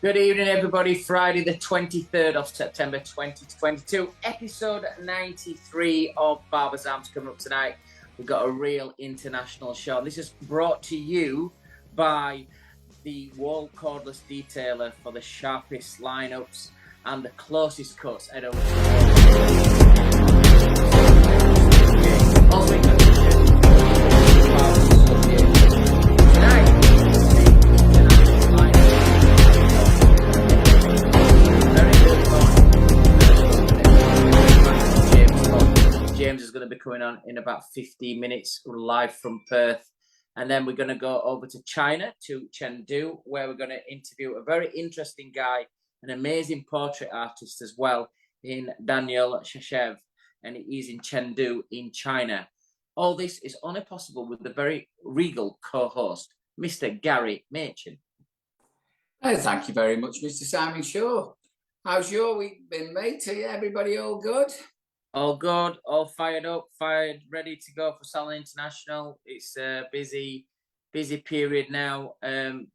Good evening, everybody. Friday, the 23rd of September, 2022, episode 93 of Barbers Arms coming up tonight. We've got a real international show. This is brought to you by the WAHL cordless detailer for the sharpest lineups and the closest cuts. Head over James is going to be coming on in about 15 minutes live from Perth. And then we're going to go over to China, to Chengdu, where we're going to interview a very interesting guy, an amazing portrait artist as well, in Daniel Tsachev, and he's in Chengdu in China. All this is only possible with the very regal co-host, Mr. Gary Machin. Thank you very much, Mr. Simon Shaw. How's your week been, mate? Everybody all good? All good, all fired up, ready to go for Salon International. It's a busy period now.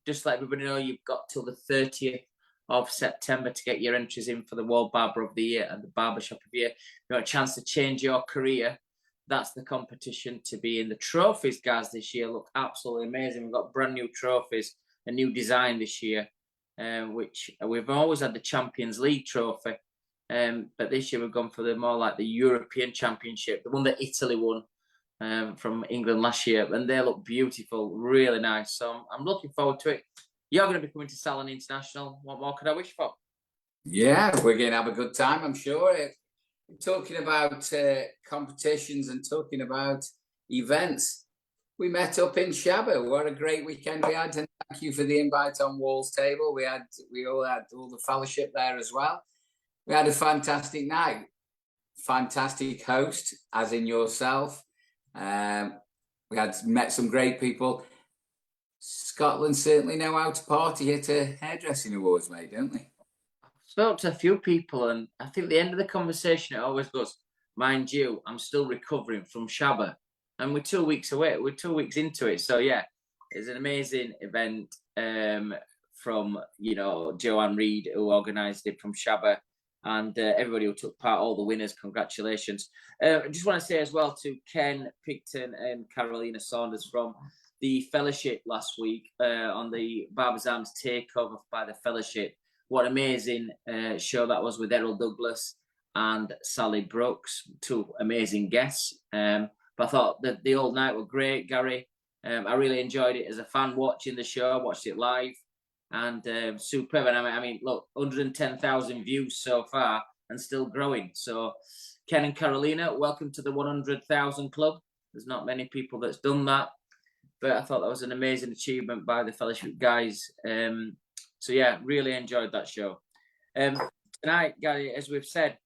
Just let everybody know, you've got till the 30th of September to get your entries in for the World Barber of the Year and the Barbershop of the Year. You got a chance to change your career. That's the competition to be in. The trophies, guys, this year look absolutely amazing. We've got brand new trophies, a new design this year, which we've always had the Champions League trophy. But this year we've gone for the more like the European Championship, the one that Italy won from England last year, and they look beautiful, really nice. So I'm looking forward to it. You're going to be coming to Salon International. What more could I wish for? Yeah, we're going to have a good time, I'm sure. Talking about competitions and talking about events, we met up in Shabba. What a great weekend we had, and thank you for the invite on WAHL's table. We all had all the fellowship there as well. We had a fantastic night, fantastic host, as in yourself. We had met some great people. Scotland certainly know how to party at a hairdressing awards, mate, don't they? I spoke to a few people, and I think at the end of the conversation, it always goes, mind you, I'm still recovering from Shabba. And we're 2 weeks away. We're 2 weeks into it. So, yeah, it's an amazing event from, Joanne Reid, who organised it from Shabba. And everybody who took part, all the winners, congratulations. I just want to say as well to Ken Picton and Carolina Saunders from the fellowship last week on the Barbers Arms takeover by the fellowship. What an amazing show that was with Errol Douglas and Sally Brooks, two amazing guests. But I thought that the whole night were great, Gary. I really enjoyed it as a fan watching the show. I watched it live. And superb. And I mean, look, 110,000 views so far and still growing. So, Ken and Carolina, welcome to the 100,000 club. There's not many people that's done that, but I thought that was an amazing achievement by the fellowship guys. So, yeah, really enjoyed that show. Tonight, Gary, as we've said,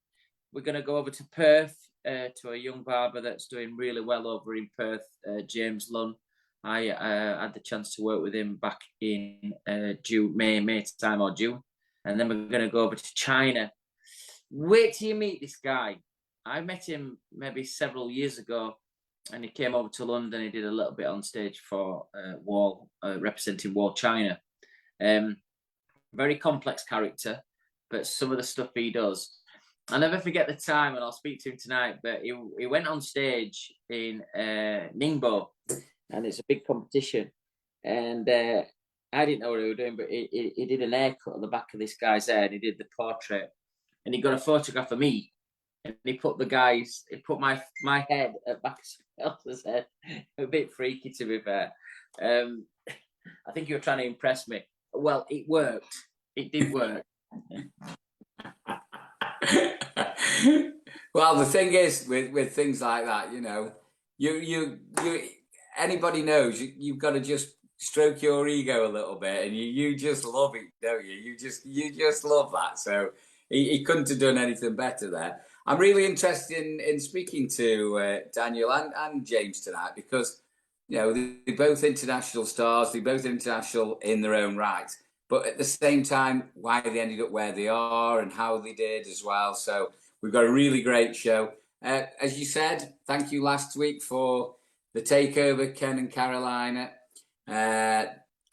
we're going to go over to Perth to a young barber that's doing really well over in Perth, Jaymes Lunn. I had the chance to work with him back in May time or June. And then we're going to go over to China. Wait till you meet this guy. I met him maybe several years ago, and he came over to London. He did a little bit on stage for WAHL, representing WAHL China. Very complex character, but some of the stuff he does, I'll never forget the time, and I'll speak to him tonight, but he went on stage in Ningbo, and it's a big competition. And I didn't know what he was doing, but he did an haircut on the back of this guy's head. He did the portrait, and he got a photograph of me. And he put my head at back of someone else's head. A bit freaky, to be fair. I think you were trying to impress me. Well, it worked. It did work. Well, the thing is, with things like that, you anybody knows you've got to just stroke your ego a little bit, and you just love it, don't you? You just love that. So he couldn't have done anything better there. I'm really interested in speaking to Daniel and James tonight, because they're both international stars. They're both international in their own right, but at the same time, why they ended up where they are and how they did as well. So we've got a really great show. As you said, thank you last week for the takeover, Ken and Carolina.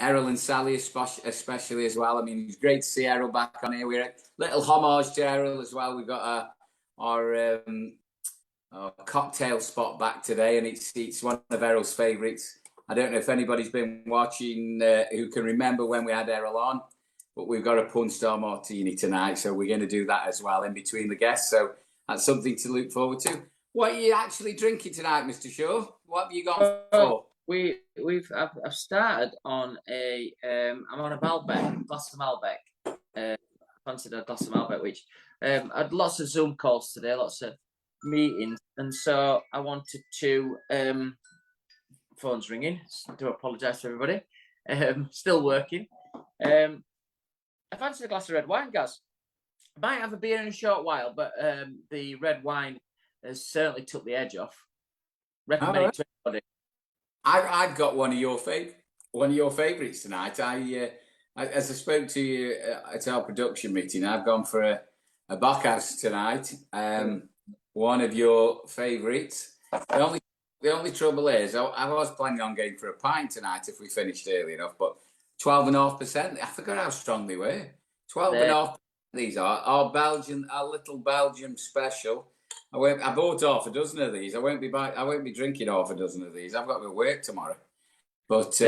Errol and Sally especially as well. I mean, it's great to see Errol back on here. We're a little homage to Errol as well. We've got our cocktail spot back today, and it's one of Errol's favourites. I don't know if anybody's been watching who can remember when we had Errol on, but we've got a Punch Star Martini tonight, so we're going to do that as well in between the guests. So that's something to look forward to. What are you actually drinking tonight, Mr. Shaw? What have you got for? I've started on I'm on a Malbec, glass of Malbec. I fancied a glass of Malbec, which I had lots of Zoom calls today, lots of meetings, and so I wanted to phone's ringing. I do apologise to everybody. Still working. I fancied a glass of red wine, guys. Might have a beer in a short while, but the red wine has certainly took the edge off. Recommend it to everybody. I've got one of your favourites tonight. As I spoke to you at our production meeting, I've gone for a Backhouse tonight. One of your favourites. The only trouble is, I was planning on going for a pint tonight if we finished early enough, but 12.5%. I forgot how strong they were. 12.5%. These are our little Belgian special. I bought half a dozen of these. I won't be drinking half a dozen of these. I've got to work tomorrow. But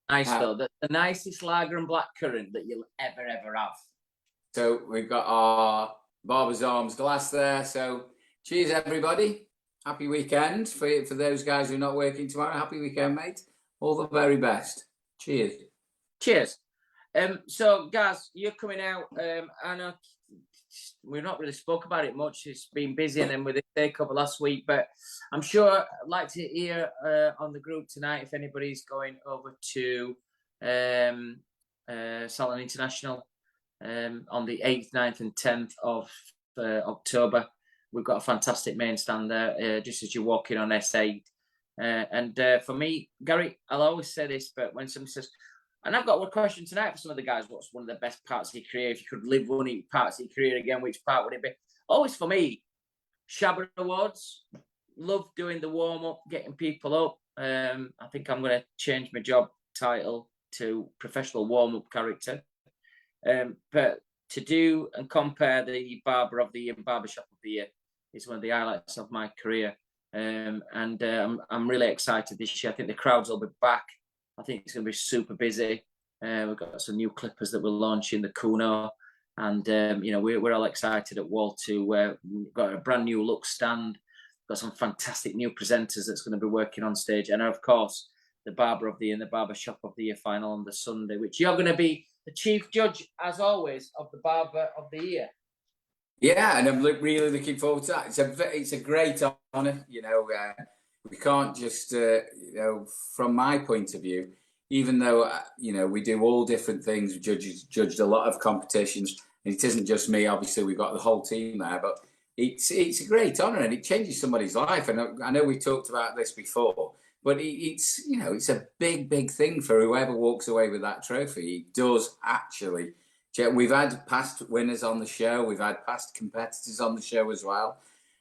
nice though. The nicest lager and blackcurrant that you'll ever have. So we've got our Barber's Arms glass there. So cheers, everybody. Happy weekend for those guys who are not working tomorrow. Happy weekend, mate. All the very best. Cheers. Cheers. So, guys, you're coming out. I know we've not really spoke about it much. It's been busy, and then with the takeover last week. But I'm sure I'd like to hear on the group tonight if anybody's going over to Salon International on the 8th, 9th, and 10th of October. We've got a fantastic main stand there, just as you're walking on S8. And for me, Gary, I'll always say this, but when somebody says, and I've got one question tonight for some of the guys, what's one of the best parts of your career? If you could live one of your parts of your career again, which part would it be? Always for me, Shabba Awards. Love doing the warm-up, getting people up. I think I'm going to change my job title to professional warm-up character. But to do and compare the Barber of the Year and Barbershop of the Year is one of the highlights of my career. I'm really excited this year. I think the crowds will be back. I think it's going to be super busy. We've got some new clippers that we're launching, the Kuno. And, we're all excited at WAHL to we've got a brand new look stand. Got some fantastic new presenters that's going to be working on stage. And, of course, the Barber of the Year and the Barbershop of the Year final on the Sunday, which you're going to be the chief judge, as always, of the Barber of the Year. Yeah, and I'm really looking forward to that. It's a great honour, we can't just, from my point of view, even though, we do all different things, judged a lot of competitions, and it isn't just me, obviously we've got the whole team there, but it's a great honour and it changes somebody's life. And I know we talked about this before, but it's a big thing for whoever walks away with that trophy. It does actually. We've had past winners on the show. We've had past competitors on the show as well.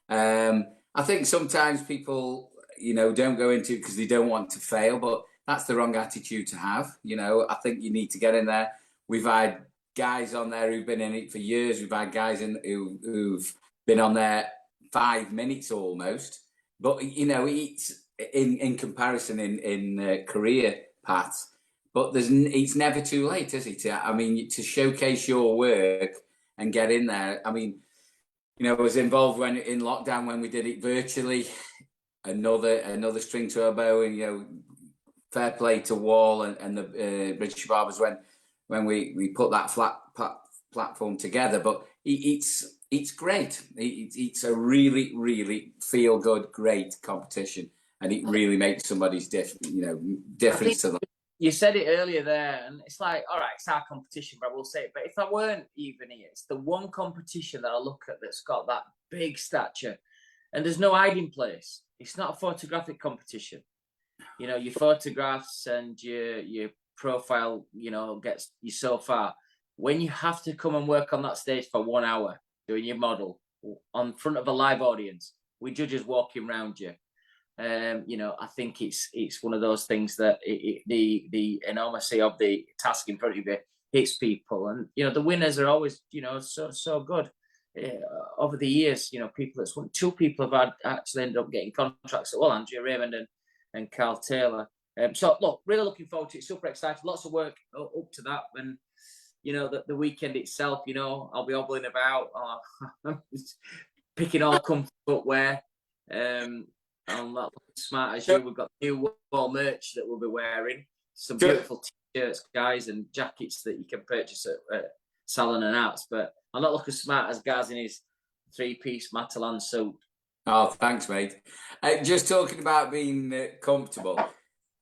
I think sometimes people, don't go into it because they don't want to fail, but that's the wrong attitude to have. I think you need to get in there. We've had guys on there who've been in it for years. We've had guys who've been on there 5 minutes almost. But, it's in comparison in career paths. But it's never too late, is it? I mean, to showcase your work and get in there. I mean, I was involved in lockdown when we did it virtually. Another string to our bow, and fair play to WAHL and the British Barbers when we put that platform together. But it's great. It's a really feel good, great competition, and it really makes somebody's difference to them. You said it earlier there, and it's like, all right, it's our competition, but I will say it. But if I weren't even here, it's the one competition that I look at that's got that big stature, and there's no hiding place. It's not a photographic competition. Your photographs and your profile, gets you so far. When you have to come and work on that stage for 1 hour, doing your model, on front of a live audience, with judges walking around you, You know, I think it's one of those things that the enormity of the task in front of you hits people, and you know the winners are always, you know, so good. Over the years, you know, two people have actually ended up getting contracts. Well, Andrea Raymond and Carl Taylor. So look, really looking forward to it. Super excited. Lots of work up to that, and you know the weekend itself. You know, I'll be hobbling about, picking all comfort footwear. I'm not smart as you. We've got new WAHL merch that we'll be wearing. Some beautiful t-shirts, guys, and jackets that you can purchase at Salon and Arts. But I'm not looking smart as Gaz in his three-piece Matalan suit. Oh, thanks, mate. Just talking about being comfortable.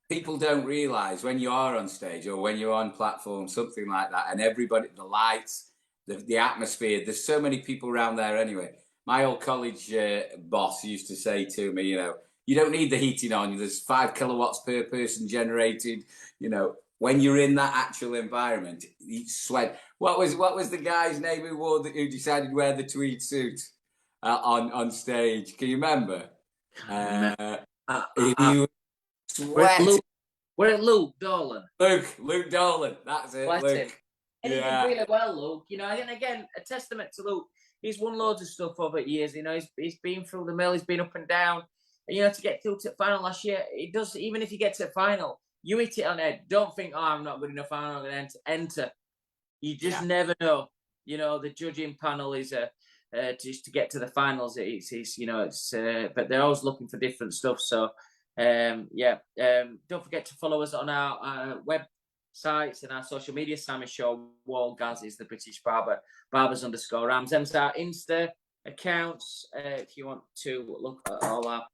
People don't realise when you are on stage or when you're on platform, something like that, and everybody, the lights, the atmosphere, there's so many people around there anyway. My old college boss used to say to me, you know, you don't need the heating on. There's 5 kilowatts per person generated. You know, when you're in that actual environment, you sweat. What was the guy's name who decided to wear the tweed suit on stage? Can you remember? He sweat. We're at Luke Dolan. Luke Dolan. That's it. Bless Luke. him. And he did really well, Luke. You know, and again, a testament to Luke. He's won loads of stuff over the years. You know, he's been through the mill. He's been up and down. And, you know, to get through to the final last year, it does. Even if you get to the final, you hit it on head. Don't think, oh, I'm not good enough. I'm not going to enter. You just never know. You know, the judging panel is just to get to the finals. It's you know, it's but they're always looking for different stuff. So, don't forget to follow us on our websites and our social media. Simon Shaw, WAHL, Gaz is the British Barber, Barbers_Rams. Them's our Insta accounts. If you want to look at all our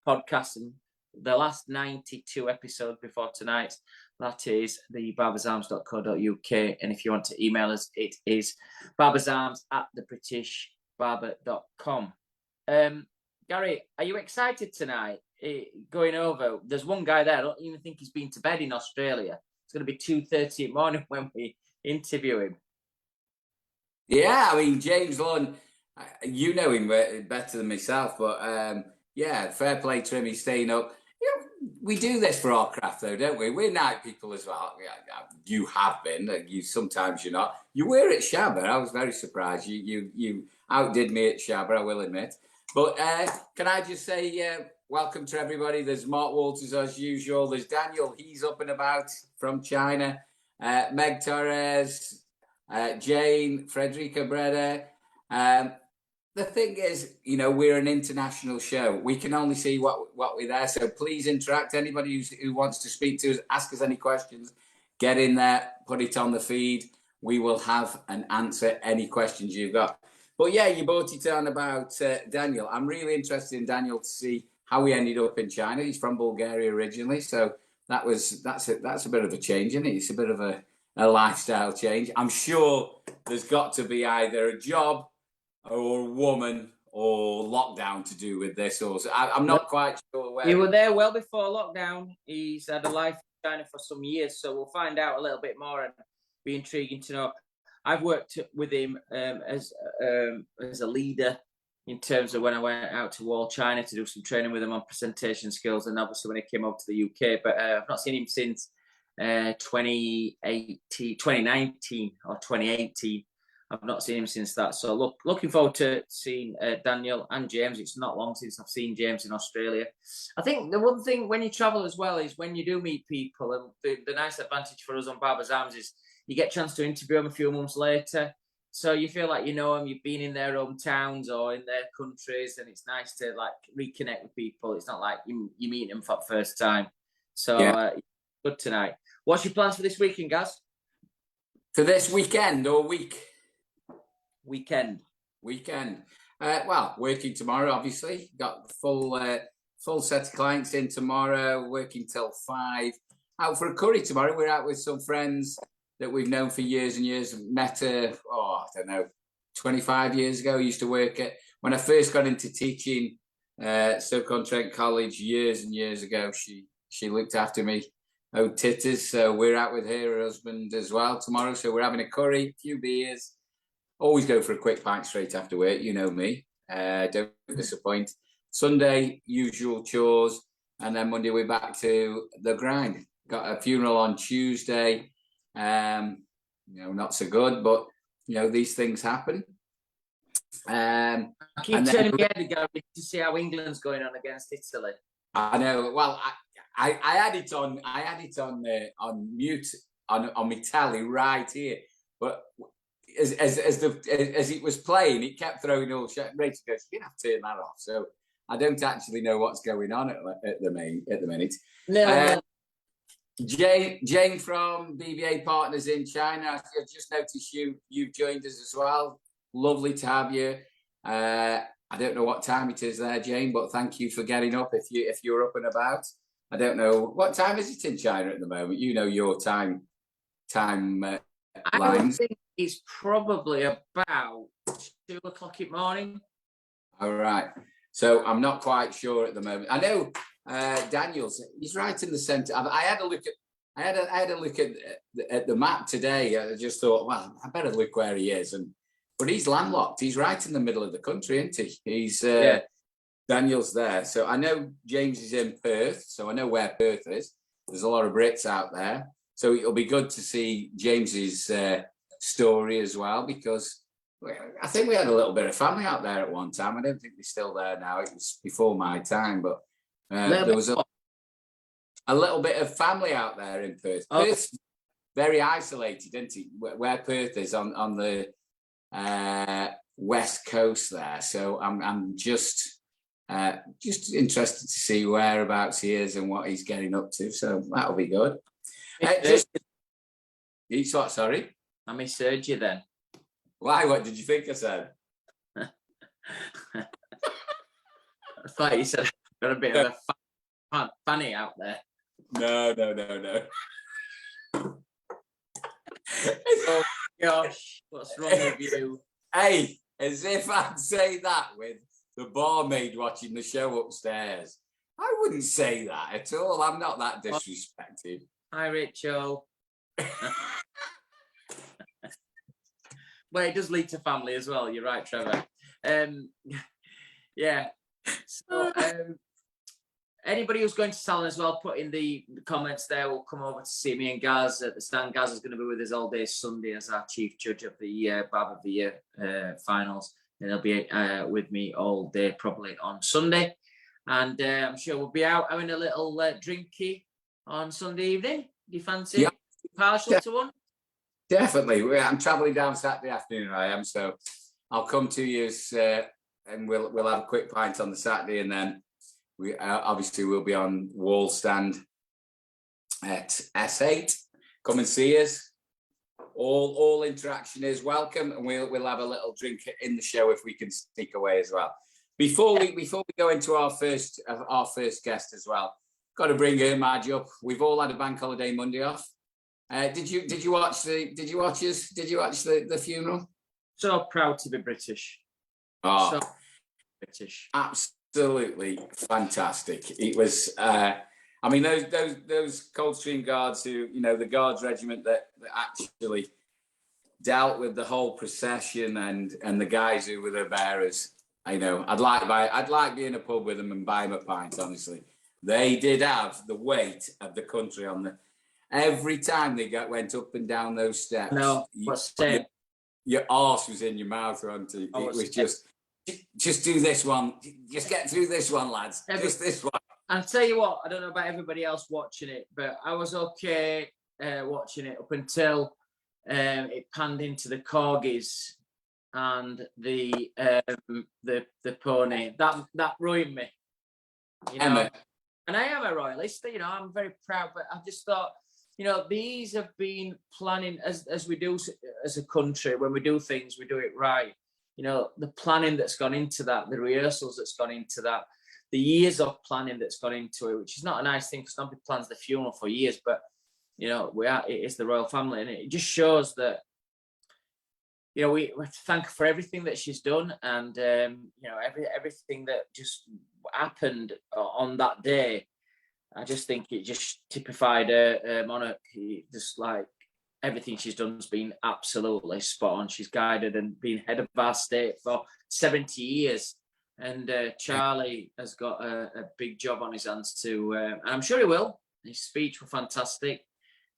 podcasts and the last 92 episodes before tonight, that is the barbersarms.co.uk. And if you want to email us, it is barbersarms@thebritishbarber.com. Gary, are you excited tonight? Going over, there's one guy there, I don't even think he's been to bed in Australia. It's going to be 2:30 in the morning when we interview him. Yeah, I mean, Jaymes Lunn, you know him better than myself, but yeah, fair play to him. He's staying up. You know, we do this for our craft, though, don't we? We're night people as well. You have been. Sometimes you're not. You were at Shabba. I was very surprised. You outdid me at Shabba, I will admit. But can I just say welcome to everybody. There's Mark Walters as usual. There's Daniel. He's up and about from China. Meg Torres, Jane, Frederica Breda. The thing is, you know, we're an international show. We can only see what we're there. So please interact. Anybody who wants to speak to us, ask us any questions, get in there, put it on the feed. We will have and answer any questions you've got. But yeah, you brought it on about Daniel. I'm really interested in Daniel to see how he ended up in China. He's from Bulgaria originally, so that's a bit of a change, isn't it? It's a bit of a lifestyle change. I'm sure there's got to be either a job or a woman or lockdown to do with this. Or I'm not quite sure where. He was there well before lockdown. He's had a life in China for some years, so we'll find out a little bit more and be intriguing to know. I've worked with him as a leader in terms of when I went out to WAHL China to do some training with him on presentation skills, and obviously when he came up to the UK. But I've not seen him since 2019 or 2018. I've not seen him since that. So looking forward to seeing Daniel and Jaymes. It's not long since I've seen Jaymes in Australia. I think the one thing when you travel as well is when you do meet people, and the nice advantage for us on Barbers' Arms is you get a chance to interview them a few months later. So you feel like you know them, you've been in their hometowns or in their countries, and it's nice to like reconnect with people. It's not like you meet them for the first time. So good tonight. What's your plans for this weekend, Gaz? For this weekend or week? Weekend. Well, working tomorrow, obviously. Got full set of clients in tomorrow, working till 5. Out for a curry tomorrow. We're out with some friends that we've known for years and years. Met her, I don't know, 25 years ago. I used to work at, when I first got into teaching Stoke-on-Trent College years and years ago, she looked after me. Oh, titters. So we're out with her husband as well tomorrow. So we're having a curry, a few beers. Always go for a quick pint straight after work. You know me. Don't disappoint. Sunday, usual chores, and then Monday we're back to the grind. Got a funeral on Tuesday. Not so good, but these things happen. I keep turning my head, Gary, to see how England's going on against Italy. I know. Well, I had it on. I had it on mute on my tally right here, but as it was playing, it kept throwing all shit. Rachel goes, "You have to turn that off." So I don't actually know what's going on at the minute. No. Jane from BBA Partners in China. I've just noticed you've joined us as well. Lovely to have you. I don't know what time it is there, Jane, but thank you for getting up if you're up and about. I don't know what time is it in China at the moment. You know your time lines. I think it's probably about 2 o'clock in the morning. All right. So I'm not quite sure at the moment. I know Daniel's. He's right in the centre. I had a look at the map today. I just thought, well, I better look where he is. But he's landlocked. He's right in the middle of the country, isn't he? He's Daniel's there. So I know James is in Perth. So I know where Perth is. There's a lot of Brits out there. So it'll be good to see James's story as well, because I think we had a little bit of family out there at one time. I don't think they're still there now. It was before my time, but there was a little bit of family out there in Perth. Oh. Perth's very isolated, isn't it? Where Perth is on the west coast there. So I'm just interested to see whereabouts he is and what he's getting up to. So that'll be good. Each what? Sorry, I misheard you then. Why? What did you think I said? I thought you said got a bit of a fanny out there. No. Oh gosh, what's wrong with you? Hey, as if I'd say that with the barmaid watching the show upstairs. I wouldn't say that at all. I'm not that disrespected. Hi, Rachel. Well, it does lead to family as well. You're right, Trevor. Yeah. So, anybody who's going to Salon as well, put in the comments there. We'll come over to see me and Gaz at the stand. Gaz is going to be with us all day Sunday as our chief judge of the Barber of the Year finals. And he'll be with me all day, probably on Sunday. And I'm sure we'll be out having a little drinky on Sunday evening. Do you fancy? Yeah. Partial to one? Definitely. I'm travelling down Saturday afternoon. I am, so I'll come to you and we'll have a quick pint on the Saturday, and then we obviously we'll be on WAHL stand at S8. Come and see us. All interaction is welcome, and we'll have a little drink in the show if we can sneak away as well. Before we go into our first guest as well, got to bring her Madge up. We've all had a bank holiday Monday off. Did you watch the funeral? So proud to be British. Oh, so British. Absolutely fantastic. It was. I mean, those Coldstream Guards who, the Guards regiment that actually dealt with the whole procession and the guys who were the bearers. I'd like being in a pub with them and buy them a pint. Honestly, they did have the weight of the country on the. Every time they went up and down those steps, no, your arse was in your mouth, wasn't it? It was just do this one. Just get through this one, lads. Just this one. I'll tell you what, I don't know about everybody else watching it, but I was okay watching it up until it panned into the corgis and the pony. That ruined me. Emma. And I am a royalist, I'm very proud, but I just thought, these have been planning as we do as a country. When we do things, we do it right. The planning that's gone into that, the rehearsals that's gone into that, the years of planning that's gone into it, which is not a nice thing because nobody plans the funeral for years, but it's the royal family, and it just shows that we thank her for everything that she's done, and everything that just happened on that day. I just think it just typified a monarch. Just like everything she's done has been absolutely spot on. She's guided and been head of our state for 70 years. And Charlie has got a big job on his hands too, and I'm sure he will. His speech was fantastic,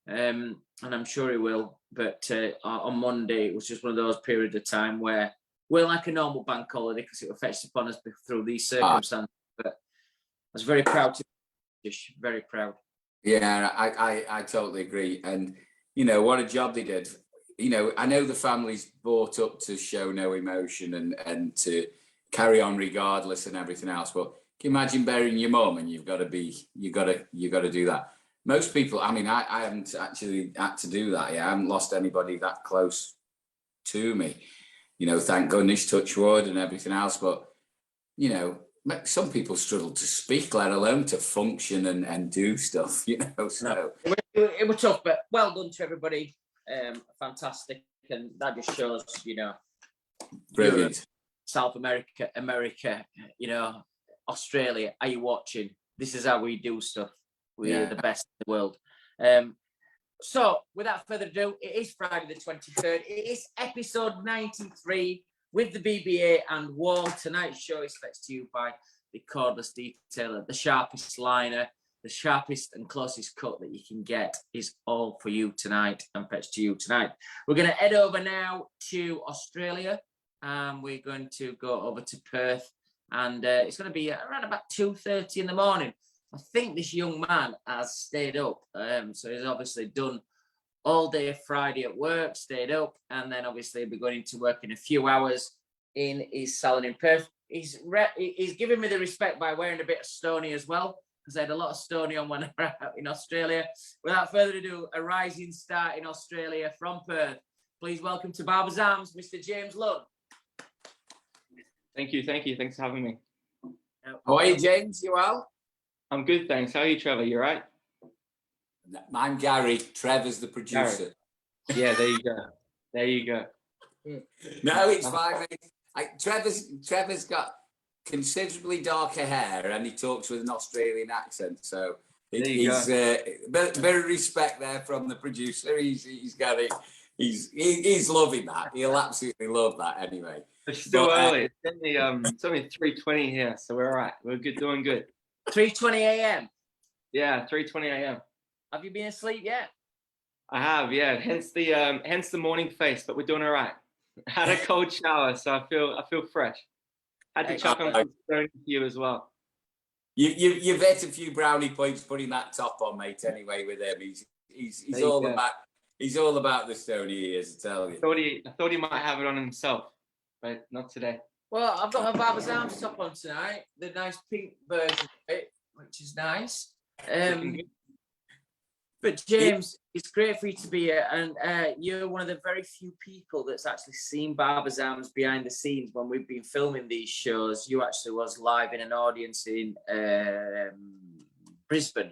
and I'm sure he will. But on Monday, it was just one of those periods of time where we're like a normal bank holiday because it was fetched upon us through these circumstances. But I was very proud to be very proud. Yeah, I totally agree. And, you know, what a job they did. You know, I know the family's brought up to show no emotion and to carry on regardless and everything else. But can you imagine burying your mum and you've got to do that? Most people, I mean, I haven't actually had to do that. Yeah, I haven't lost anybody that close to me. You know, thank goodness, touch wood and everything else. But, you know, some people struggle to speak, let alone to function and do stuff, you know. So it was tough, but well done to everybody. Fantastic, and that just shows, you know, brilliant. Europe, South America, you know, Australia. Are you watching? This is how we do stuff. We're the best in the world. So, without further ado, it is Friday the 23rd. It is episode 93 with the BBA and WAHL. Tonight's show is fetched to you by the cordless detailer, the sharpest liner, the sharpest and closest cut that you can get is all for you tonight and fetched to you tonight. We're going to head over now to Australia. We're going to go over to Perth, and it's going to be around about 2:30 in the morning. I think this young man has stayed up, so he's obviously done all day Friday at work, stayed up, and then obviously he'll be going into work in a few hours in his salon in Perth. He's giving me the respect by wearing a bit of Stony as well, because I had a lot of Stony on when I was out in Australia. Without further ado, a rising star in Australia from Perth. Please welcome to Barbers Arms, Mr. Jaymes Lunn. Thank you. Thanks for having me. How are you, James? You well? I'm good, thanks. How are you, Trevor? You right? I'm Gary. Trevor's the producer. Gary. Yeah, there you go. No, it's fine, mate. Trevor's got considerably darker hair and he talks with an Australian accent, so he's bit of respect there from the producer. He's got it. He's loving that. He'll absolutely love that anyway. It's still early. It's only 3:20 here, so we're all right. We're good, doing good. 3:20 a.m. Yeah, 3:20 a.m. Have you been asleep yet? I have, yeah. Hence the morning face, but we're doing all right. Had a cold shower, so I feel fresh. Had to chuck on some Stony for you as well. You've hit a few brownie points putting that top on, mate. Anyway, with him, he's all about the Stony, he is, I tell you. I thought he might have it on himself, but not today. Well, I've got my Barbers Arms top on tonight, the nice pink version of it, which is nice. But James, it's great for you to be here, and you're one of the very few people that's actually seen Barbers Arms behind the scenes when we've been filming these shows. You actually was live in an audience in Brisbane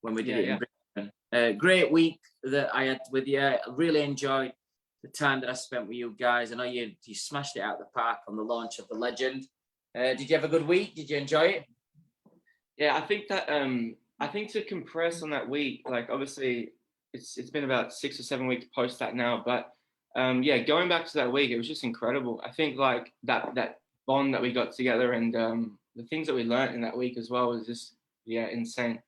when we did it in Brisbane. Great week that I had with you. I really enjoyed the time that I spent with you guys. I know you smashed it out of the park on the launch of the Legend. Did you have a good week? Did you enjoy it? Yeah, I think that I think to compress on that week, like obviously it's been about 6 or 7 weeks post that now, but yeah, going back to that week, it was just incredible. I think like that bond that we got together and the things that we learned in that week as well was just insane.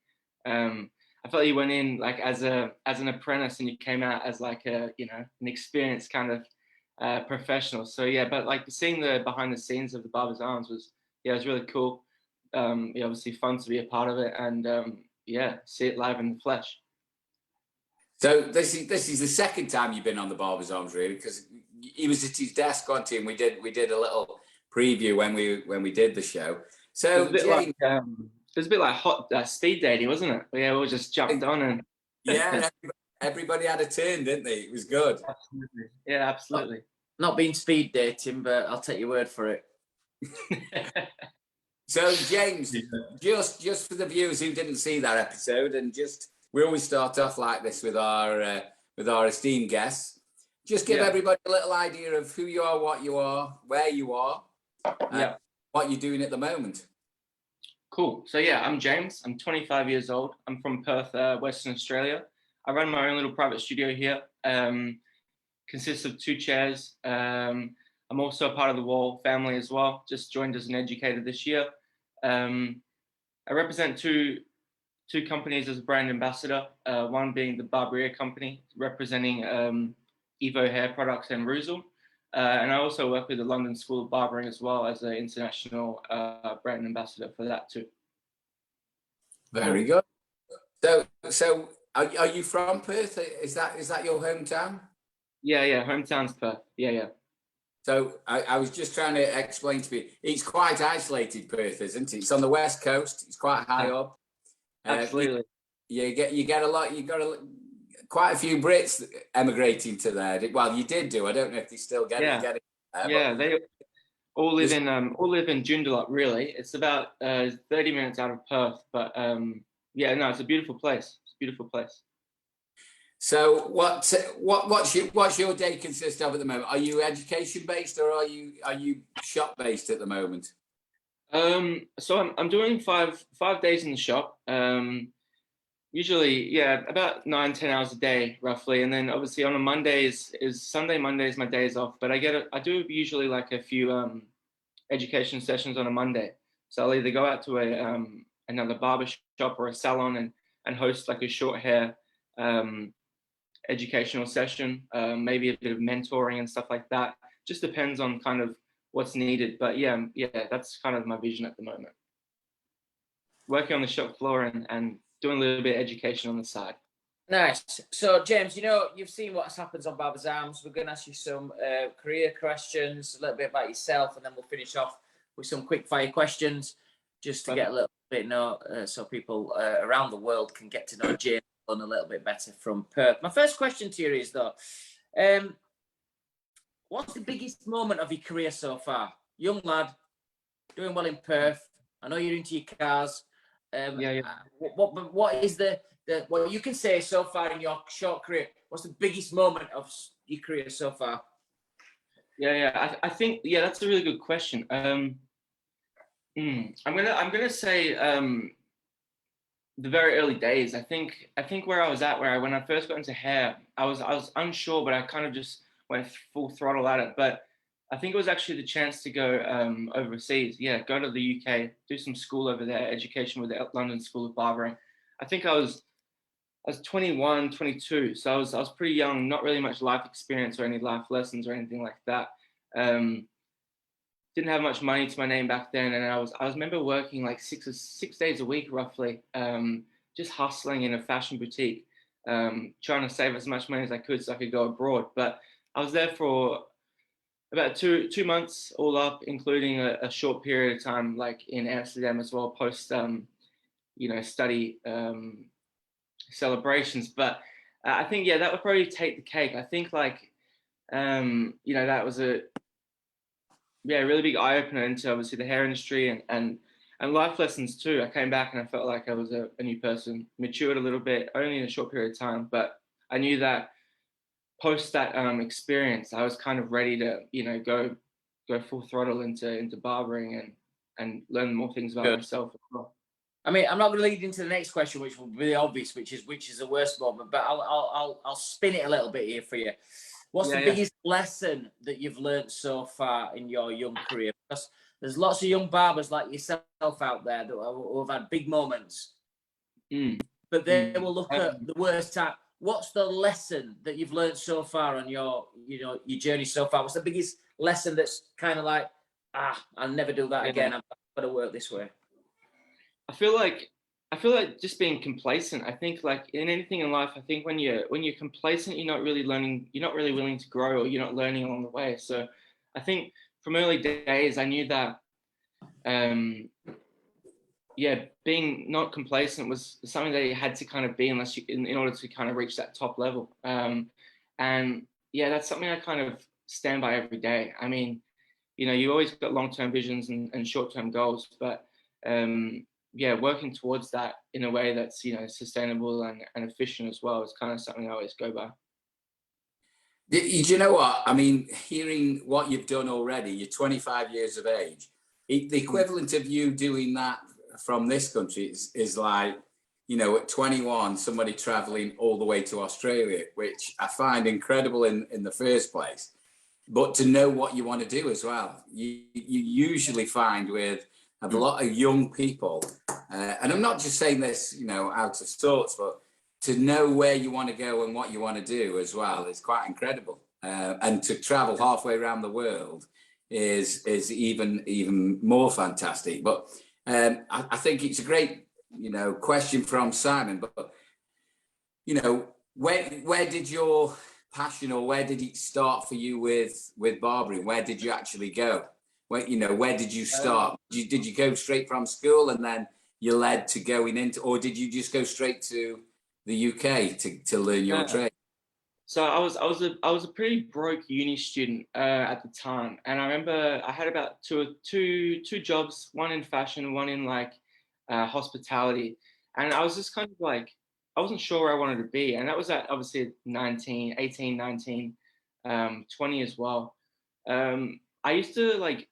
I felt you went in like as an apprentice and you came out as like an experienced kind of professional. So yeah, but like seeing the behind the scenes of the Barbers Arms was really cool. Obviously fun to be a part of it and see it live in the flesh. So this is the second time you've been on the Barbers Arms, really, because he was at his desk, wasn't he? And we did a little preview when we did the show. So James, it was a bit like hot speed dating, wasn't it? Yeah, we all just jumped on and everybody had a turn, didn't they? It was good. Absolutely. Yeah, absolutely. Not being speed dating, but I'll take your word for it. So James, just for the viewers who didn't see that episode, and we always start off like this with our esteemed guests. Just give everybody a little idea of who you are, what you are, where you are, what you're doing at the moment. Cool. So yeah, I'm James. I'm 25 years old. I'm from Perth, Western Australia. I run my own little private studio here. Consists of 2 chairs. I'm also a part of the WAHL family as well. Just joined as an educator this year. I represent two companies as a brand ambassador. One being the Barbiere Company, representing EVO Hair products and Rusal. And I also work with the London School of Barbering as well as an international brand ambassador for that too. Very good. So are you from Perth? Is that your hometown? Yeah, hometown's Perth. Yeah. So I was just trying to explain to you, it's quite isolated, Perth, isn't it? It's on the west coast. It's quite high up. Absolutely. You get a lot. You got quite a few Brits emigrating to there. Well, you did do. I don't know if they still get it. Yeah, they all live in Joondalup. Really, it's about 30 minutes out of Perth. But yeah, no, it's a beautiful place. It's a beautiful place. So what's your day consist of at the moment? Are you education based or are you shop based at the moment? So I'm doing five days in the shop. Usually, yeah, about 9-10 hours a day roughly, and then obviously on a Mondays Sunday Mondays my days off. But I do usually like a few education sessions on a Monday. So I'll either go out to another barber shop or a salon and host like a short hair educational session, maybe a bit of mentoring and stuff like that. Just depends on kind of what's needed. But yeah, that's kind of my vision at the moment. Working on the shop floor and doing a little bit of education on the side. Nice. So, James, you've seen what happens on Barbers Arms. We're going to ask you some career questions, a little bit about yourself, and then we'll finish off with some quick fire questions just to get a little bit so people around the world can get to know James Lunn a little bit better from Perth. My first question to you is, though, what's the biggest moment of your career so far? Young lad, doing well in Perth. I know you're into your cars. Yeah. What is what you can say so far in your short career? What's the biggest moment of your career so far? Yeah. I think that's a really good question. I'm gonna say the very early days. I think where I was at, when I first got into hair, I was unsure, but I kind of just went full throttle at it. But I think it was actually the chance to go overseas. Yeah, go to the UK, do some school over there, education with the London School of Barbering. I think I was 21, 22, so I was pretty young, not really much life experience or any life lessons or anything like that. Didn't have much money to my name back then, and I remember working like 6 days a week roughly, just hustling in a fashion boutique, trying to save as much money as I could so I could go abroad. But I was there for about two months all up, including a short period of time like in Amsterdam as well, post study celebrations. But I think that would probably take the cake. I think like that was a really big eye opener into obviously the hair industry and life lessons too. I came back and I felt like I was a new person, matured a little bit, only in a short period of time, but I knew that post that experience, I was kind of ready to, go full throttle into barbering and learn more things about myself as well. I mean, I'm not going to lead into the next question, which will be obvious, which is the worst moment, but I'll spin it a little bit here for you. What's the biggest lesson that you've learned so far in your young career? Because there's lots of young barbers like yourself out there who have had big moments, but they will look at the worst time. What's the lesson that you've learned so far on your journey so far? What's the biggest lesson that's kind of like, I'll never do that again. I've got to work this way. I feel like just being complacent. I think like in anything in life, I think when you're complacent, you're not really learning, you're not really willing to grow, or you're not learning along the way. So I think from early days, I knew that, being not complacent was something that you had to kind of be unless in order to kind of reach that top level. And that's something I kind of stand by every day. I mean, you always got long-term visions and short-term goals, but working towards that in a way that's sustainable and efficient as well is kind of something I always go by. Do you know what I mean? Hearing what you've done already, you're 25 years of age. The equivalent of you doing that from this country is like, at 21, somebody traveling all the way to Australia, which I find incredible in the first place. but to know what you want to do as well. You usually find with a lot of young people, and I'm not just saying this, you know, out of sorts, but to know where you want to go and what you want to do as well is quite incredible. And to travel halfway around the world is even more fantastic. But I think it's a great, you know, question from Simon. But you know, where did your passion, or where did it start for you with barbering? Where did you actually go? Where did you start? Did you go straight from school and then you led to going into, or did you just go straight to the UK to learn your trade? So I was a pretty broke uni student at the time, and I remember I had about two jobs, one in fashion, one in like hospitality, and I was just kind of like, I wasn't sure where I wanted to be, and that was at obviously 18, 19, 20 as well. I used to like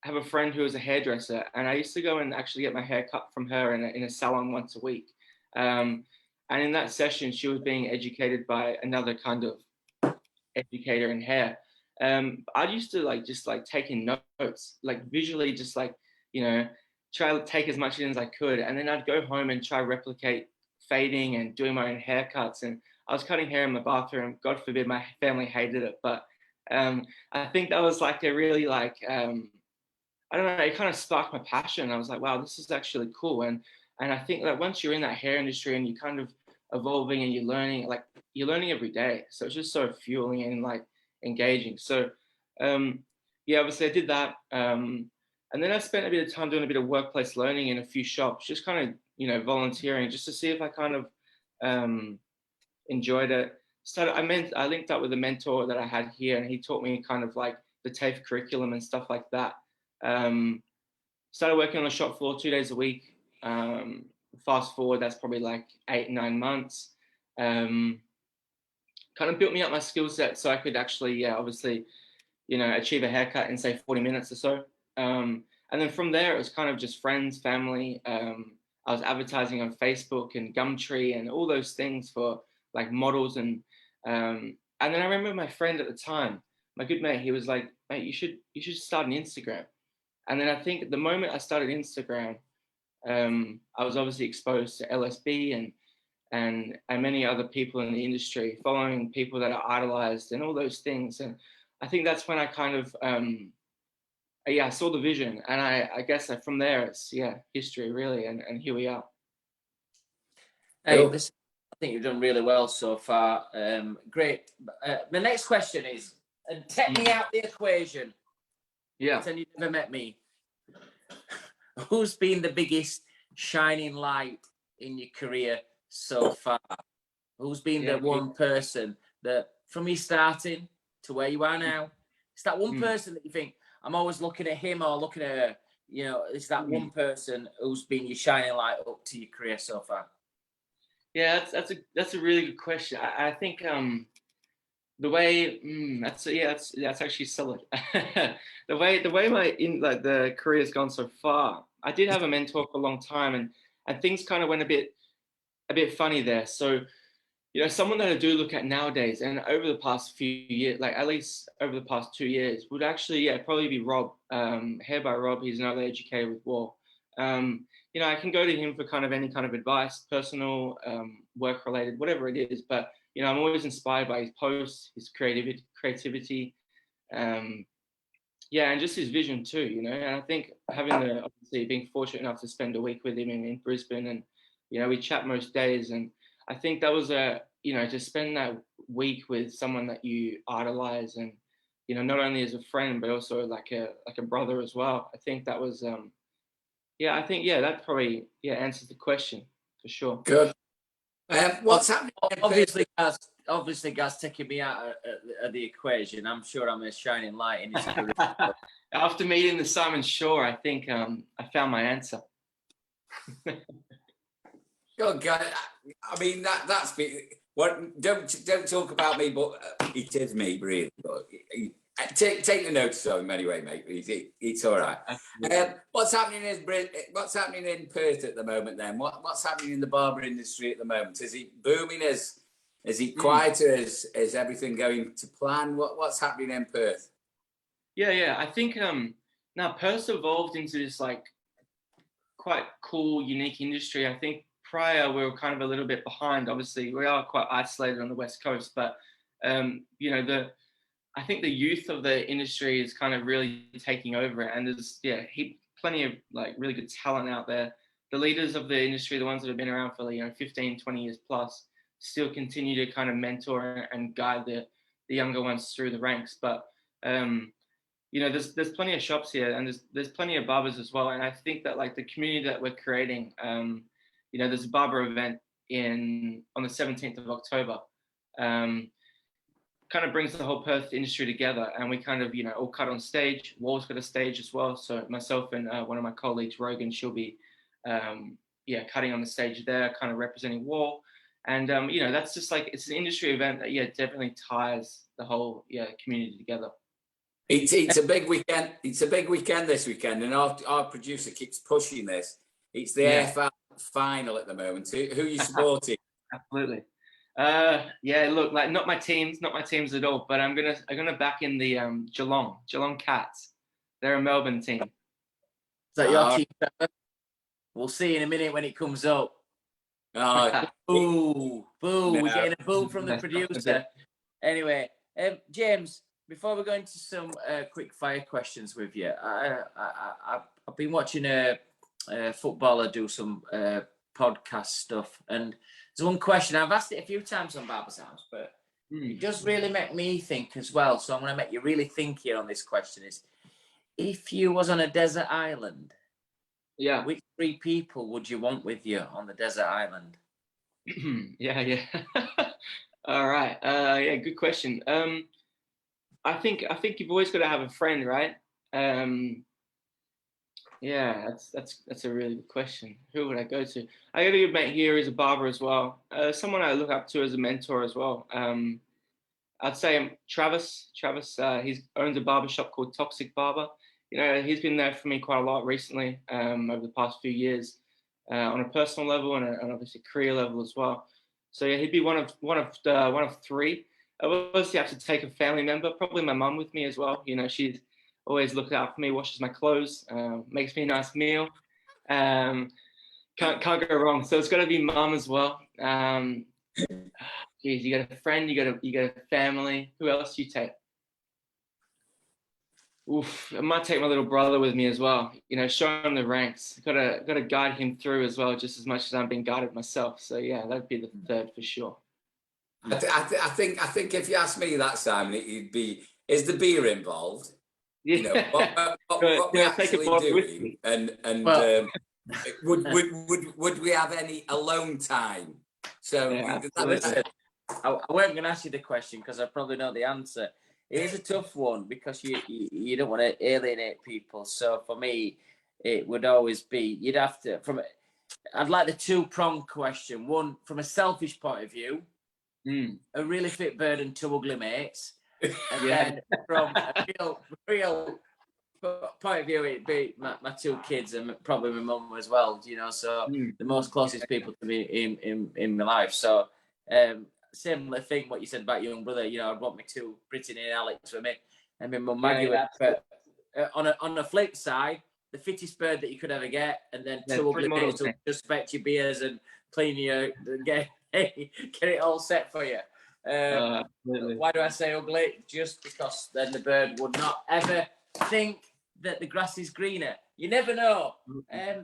have a friend who was a hairdresser, and I used to go and actually get my hair cut from her in a salon once a week. And in that session, she was being educated by another kind of educator in hair. I used to like just like taking notes, like visually, just like, you know, try to take as much in as I could, and then I'd go home and try to replicate fading and doing my own haircuts. And I was cutting hair in my bathroom. God forbid my family hated it, but I think that was like a really like I don't know, it kind of sparked my passion. I was like, wow, this is actually cool. And I think that once you're in that hair industry and you're kind of evolving and you're learning every day. So it's just so fueling and like engaging. So yeah, obviously I did that. And then I spent a bit of time doing a bit of workplace learning in a few shops, just kind of, you know, volunteering just to see if I kind of enjoyed it. I linked up with a mentor that I had here, and he taught me kind of like the TAFE curriculum and stuff like that. Started working on the shop floor 2 days a week. Fast forward, that's probably like 8-9 months. Kind of built me up my skill set so I could actually, yeah, obviously, you know, achieve a haircut in say 40 minutes or so. And then from there, it was kind of just friends, family. I was advertising on Facebook and Gumtree and all those things for like models. And then I remember my friend at the time, my good mate, he was like, mate, you should start an Instagram. And then I think the moment I started Instagram, I was obviously exposed to LSB and many other people in the industry, following people that are idolized and all those things. And I think that's when I kind of, I saw the vision, and I guess that from there it's history really, and here we are. Hey, listen, I think you've done really well so far. Great. The next question is, and take me out the equation. Yeah. Pretend you never met me. Who's been the biggest shining light in your career so far? Who's been the one person that, from you starting to where you are now, it's that one person that you think, I'm always looking at him or looking at her, you know, it's that one person who's been your shining light up to your career so far? Yeah, that's a really good question. I think the way that's actually solid. the way the career has gone so far. I did have a mentor for a long time, and things kind of went a bit funny there. So, you know, someone that I do look at nowadays, and over the past few years, like at least over the past 2 years, would actually probably be Rob, Hair by Rob. He's another educator with WAHL. You know, I can go to him for kind of any kind of advice, personal, work related, whatever it is. But you know, I'm always inspired by his posts, his creativity, and just his vision too. You know, and I think obviously being fortunate enough to spend a week with him in Brisbane, and you know, we chat most days, and I think that was to spend that week with someone that you idolize, and you know, not only as a friend but also like a brother as well. I think that was that probably answers the question for sure. Good. What's happening? Obviously, Gaz taking me out of the equation. I'm sure I'm a shining light in his career. After meeting the Simon Shaw, I think I found my answer. Oh God, I mean that's what. Don't talk about me, but it is me, really. But take the notice of him anyway, mate. It's all right. What's happening in Perth at the moment? Then what's happening in the barber industry at the moment? Is it booming? Is it quieter? Is everything going to plan? What's happening in Perth? Yeah. I think now Perth's evolved into this like quite cool, unique industry. I think prior we were kind of a little bit behind. Obviously, we are quite isolated on the West Coast, but you know, I think the youth of the industry is kind of really taking over it, and there's plenty of like really good talent out there. The leaders of the industry, the ones that have been around for 15, 20 years plus, still continue to kind of mentor and guide the younger ones through the ranks. But you know, there's plenty of shops here, and there's plenty of barbers as well. And I think that like the community that we're creating, you know, there's a barber event on the 17th of October. Kind of brings the whole Perth industry together, and we kind of, you know, all cut on stage. WAHL's got a stage as well, so myself and one of my colleagues, Rogan, she'll be cutting on the stage there, kind of representing WAHL. And you know, that's just like, it's an industry event that definitely ties the whole community together. It's a big weekend. It's a big weekend this weekend, and our producer keeps pushing this. It's the AFL final at the moment. Who are you supporting? Absolutely. Look, like not my teams at all, but I'm gonna back in the Geelong Cats. They're a Melbourne team. Is that your team? We'll see in a minute when it comes up. Boo! No. We're getting a boo from the producer. Anyway, James, before we go into some quick fire questions with you, I've been watching a footballer do some podcast stuff, and there's one question I've asked it a few times on Barber's House, but it does really make me think as well. So I'm going to make you really think here on this question: is if you was on a desert island, which 3 people would you want with you on the desert island? Yeah. All right. Good question. I think you've always got to have a friend, right? That's a really good question. Who would I go to? I got a good mate here who's a barber as well. Someone I look up to as a mentor as well. I'd say Travis. Travis, he owns a barber shop called Toxic Barber. You know, he's been there for me quite a lot recently, over the past few years, on a personal level and obviously career level as well. So yeah, he'd be one of 3. I obviously have to take a family member, probably my mum with me as well. You know, she's always looks out for me, washes my clothes, makes me a nice meal. Can't go wrong. So it's got to be mum as well. Geez, you got a friend, you got a family. Who else do you take? Oof, I might take my little brother with me as well. You know, show him the ranks. Got to guide him through as well, just as much as I'm being guided myself. So yeah, that'd be the 3rd for sure. I think if you ask me that, Simon, it'd be, is the beer involved? Yeah. You know, what we're actually doing, and would we have any alone time? So listen, I weren't going to ask you the question because I probably know the answer. It is a tough one because you don't want to alienate people. So for me, it would always be, you'd have to, I'd like the 2-pronged question. One, from a selfish point of view, a really fit bird and 2 ugly mates. And then from a real point of view, it'd be my 2 kids and probably my mum as well, you know, so the most closest people to me in my life. So similar thing what you said about your young brother, you know, I'd want me 2 Brittany and Alex with me and my mum Maggie. But on the flip side, the fittest bird that you could ever get, and then 2 ugly mates who just fetch your beers and clean you and get it all set for you. Why do I say ugly? Just because then the bird would not ever think that the grass is greener. You never know.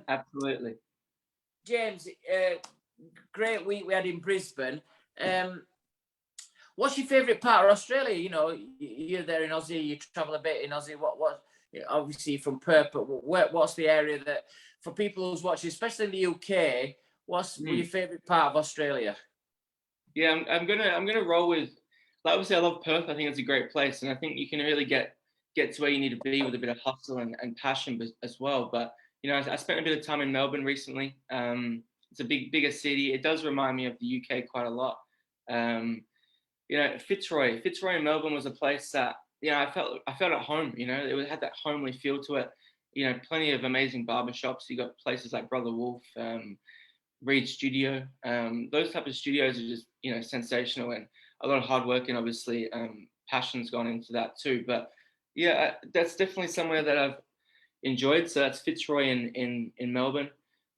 Absolutely. James, great week we had in Brisbane. What's your favourite part of Australia? You know, you're there in Aussie, you travel a bit in Aussie. What obviously from Perth, but what's the area that, for people who's watching, especially in the UK, what's your favourite part of Australia? Yeah, I'm gonna roll with, like, obviously I love Perth. I think it's a great place, and I think you can really get to where you need to be with a bit of hustle and passion as well. But you know, I spent a bit of time in Melbourne recently. It's a bigger city. It does remind me of the UK quite a lot. You know, Fitzroy in Melbourne was a place that, you know, I felt at home. You know, it had that homely feel to it. You know, plenty of amazing barbershops. You got places like Brother Wolf, Reed Studio. Those type of studios are just, you know, sensational, and a lot of hard work and obviously passion's gone into that too. But yeah, that's definitely somewhere that I've enjoyed. So that's Fitzroy in Melbourne.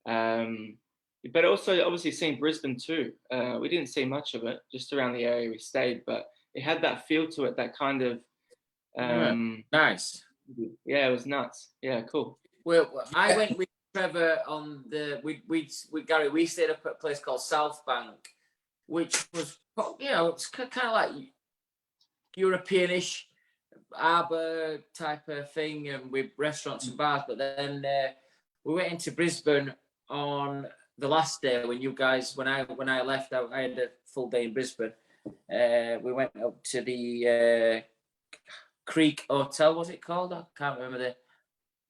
But also obviously seeing Brisbane too. We didn't see much of it, just around the area we stayed, but it had that feel to it, that kind of nice. Yeah, it was nuts. Yeah, cool. Well, I went with Trevor on the Gary. We stayed up at a place called South Bank, which was, you know, it's kind of like Europeanish harbour type of thing, and with restaurants and bars. But then we went into Brisbane on the last day when you guys, when I left, I had a full day in Brisbane. We went up to the Creek Hotel. Was it called? I can't remember the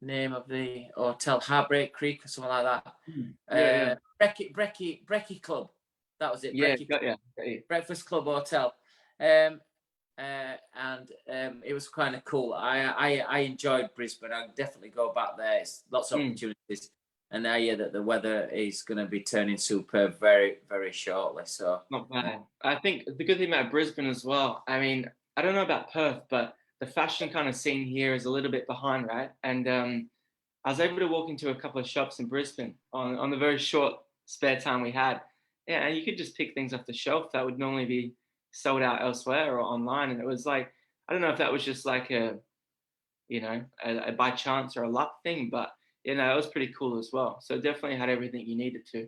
name of the hotel. Heartbreak Creek or something like that. Yeah. Brekkie Club. That was it. Yeah, Brekkie Breakfast Club Hotel. And it was kind of cool. I enjoyed Brisbane. I'd definitely go back there. It's lots of opportunities. And I hear that the weather is going to be turning superb very, very shortly. So not bad. I think the good thing about Brisbane as well, I mean, I don't know about Perth, but the fashion kind of scene here is a little bit behind, right? And I was able to walk into a couple of shops in Brisbane on the very short spare time we had. Yeah, and you could just pick things off the shelf that would normally be sold out elsewhere or online. And it was like, I don't know if that was just like a by chance or a luck thing, but you know, it was pretty cool as well. So definitely had everything you needed to.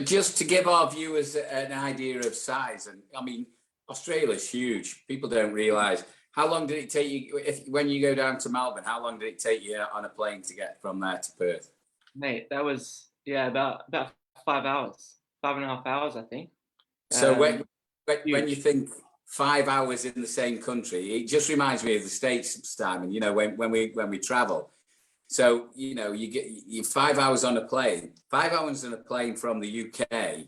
Just to give our viewers an idea of size, and I mean, Australia's huge. People don't realise. How long did it take you, when you go down to Melbourne, how long did it take you on a plane to get from there to Perth? Mate, that was, about 5 hours, 5.5 hours, I think. So when you think 5 hours in the same country, it just reminds me of the States, Simon, you know, when we travel. So, you know, you 5 hours on a plane, 5 hours on a plane from the UK,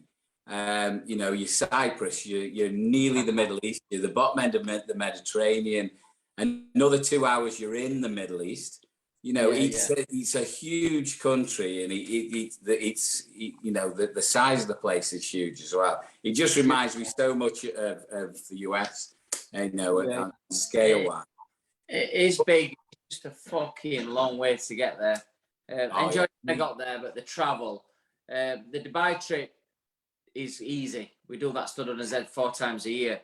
you know, you're Cyprus, you're nearly the Middle East, you're the bottom end of the Mediterranean, and another 2 hours you're in the Middle East. You know, it's a huge country, and it's you know, the size of the place is huge as well. It just reminds me so much of the US, you know, on scale wise. It is big. Just a fucking long way to get there. Enjoyed when I got there, but the travel, the Dubai trip is easy. We do that stud on a Z 4 times a year.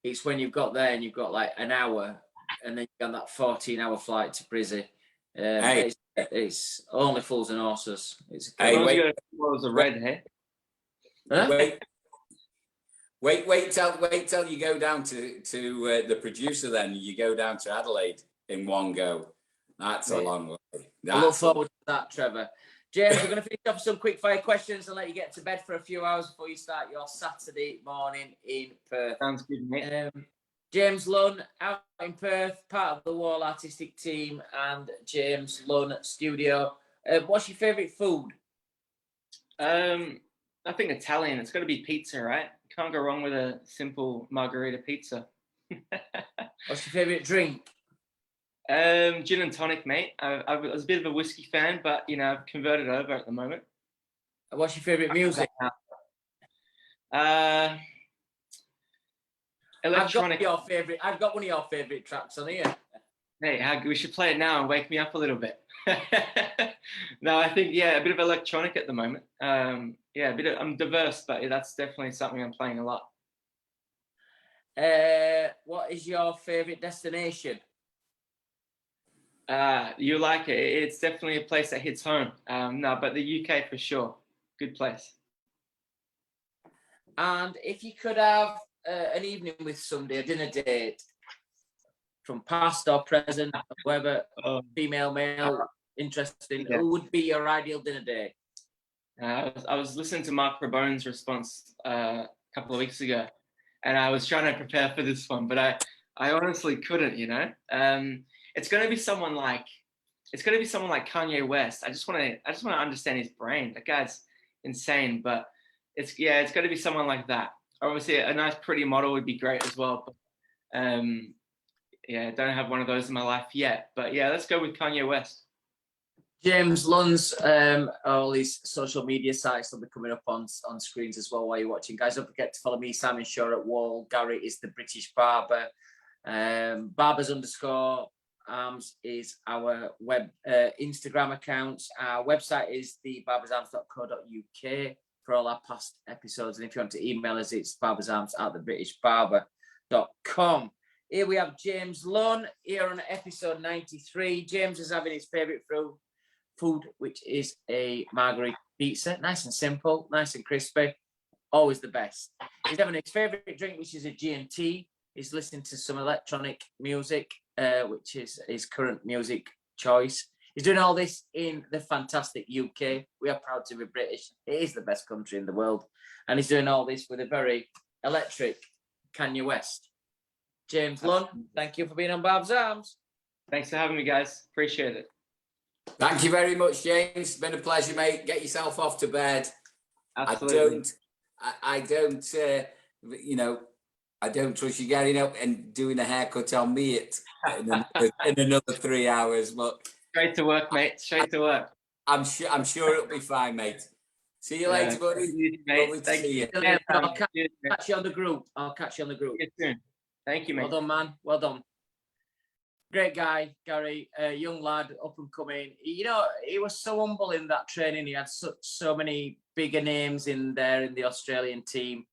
It's when you've got there and you've got like an hour, and then you're on that 14-hour flight to Brizzy. It's only fools and horses. It's wait till you go down to the producer. Then you go down to Adelaide in one go. That's a long way. I look forward to that, Trevor. Jaymes, we're going to finish off some quick fire questions and let you get to bed for a few hours before you start your Saturday morning in Perth. Sounds good, mate. Jaymes Lunn out in Perth, part of the WAHL artistic team and Jaymes Lunn studio. What's your favourite food? I think Italian. It's got to be pizza, right? Can't go wrong with a simple margarita pizza. What's your favourite drink? Gin and tonic, mate. I was a bit of a whiskey fan, but you know, I've converted over at the moment. What's your favourite music? Electronic. I've got one of your favourite tracks on here. Hey, we should play it now and wake me up a little bit. No, I think a bit of electronic at the moment. I'm diverse, but that's definitely something I'm playing a lot. What is your favourite destination? You like it. It's definitely a place that hits home. No, but the UK for sure. Good place. And if you could have an evening with somebody, a dinner date, from past or present, whether female, male, interesting, who would be your ideal dinner date? I was listening to Mark Rabone's response a couple of weeks ago, and I was trying to prepare for this one, but I honestly couldn't, you know. It's going to be someone like Kanye West. I just want to understand his brain. That guy's insane, but it's got to be someone like that. Obviously, a nice, pretty model would be great as well. But, I don't have one of those in my life yet. But yeah, let's go with Kanye West. Jaymes Lunn's all these social media sites will be coming up on screens as well while you're watching. Guys, don't forget to follow me, Simon Shaw, at WAHL. Gary is the British Barber. Barbers _ Arms is our web Instagram account. Our website is thebarbersarms.co.uk for all our past episodes. And if you want to email us, it's barbersarms@thebritishbarber.com. Here we have Jaymes Lunn here on episode 93. James is having his favourite food, which is a margherita pizza. Nice and simple, nice and crispy. Always the best. He's having his favourite drink, which is a G&T. He's listening to some electronic music, which is his current music choice. He's doing all this in the fantastic UK. We are proud to be British. It is the best country in the world. And he's doing all this with a very electric Kanye West. Jaymes Lunn, thank you for being on Barb's Arms. Thanks for having me, guys. Appreciate it. Thank you very much, James. It's been a pleasure, mate. Get yourself off to bed. Absolutely. I don't trust you getting up and doing a haircut on me in another 3 hours. But straight to work, mate. Straight to work. I'm sure it'll be fine, mate. See you later, buddy. Lovely to see you. I'll catch you on the group. See you soon. Thank you, mate. Well done, man. Well done. Great guy, Gary. Young lad, up and coming. You know, he was so humble in that training. He had so many bigger names in there in the Australian team.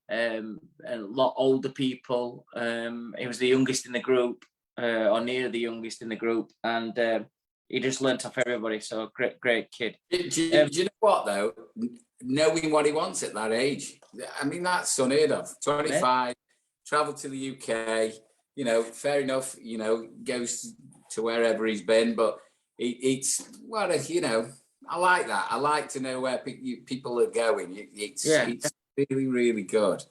And a lot older people. He was the youngest in the group, or near the youngest in the group, and he just learnt off everybody. So great kid. Do you know what though? Knowing what he wants at that age, I mean that's unheard of. 25, travel to the UK. You know, fair enough. You know, goes to wherever he's been, but it's what I like that. I like to know where people are going. It's really, really good.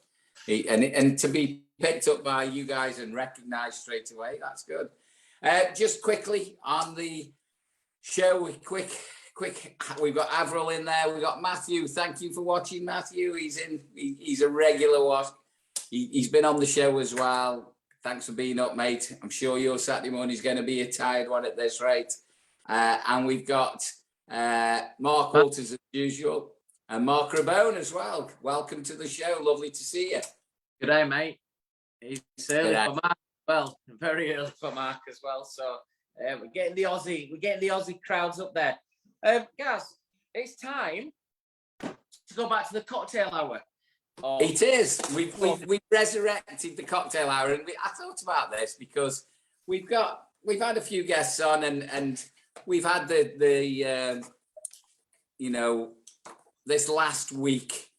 And to be picked up by you guys and recognised straight away, that's good. Just quickly on the show, quick. We've got Avril in there. We've got Matthew. Thank you for watching, Matthew. He's a regular watch. He's been on the show as well. Thanks for being up, mate. I'm sure your Saturday morning is going to be a tired one at this rate. And we've got Mark Walters as usual. And Mark Rabone as well. Welcome to the show. Lovely to see you. Good day, mate. It's early for Mark. Well, very early for Mark as well. So we're getting the Aussie crowds up there. Guys, it's time to go back to the cocktail hour. It is. We've resurrected the cocktail hour, and I thought about this because we've had a few guests on, and we've had the this last week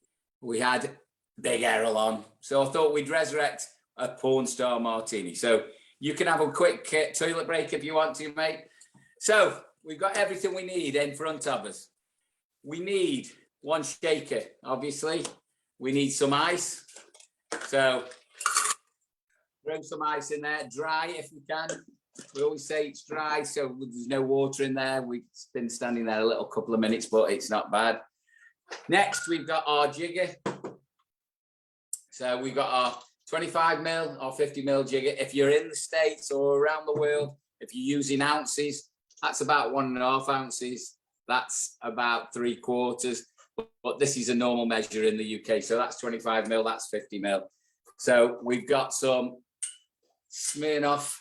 we had Big Errol on, so I thought we'd resurrect a porn star martini. So you can have a quick toilet break if you want to, mate. So we've got everything we need in front of us. We need one shaker, obviously. We need some ice. So throw some ice in there, dry if you can. We always say it's dry, so there's no water in there. We've been standing there a couple of minutes, but it's not bad. Next, we've got our jigger. So we've got our 25mm or 50mm jigger. If you're in the States or around the world, if you're using ounces, that's about 1.5 ounces. That's about 3/4. But this is a normal measure in the UK. So that's 25mm, that's 50mm. So we've got some Smirnoff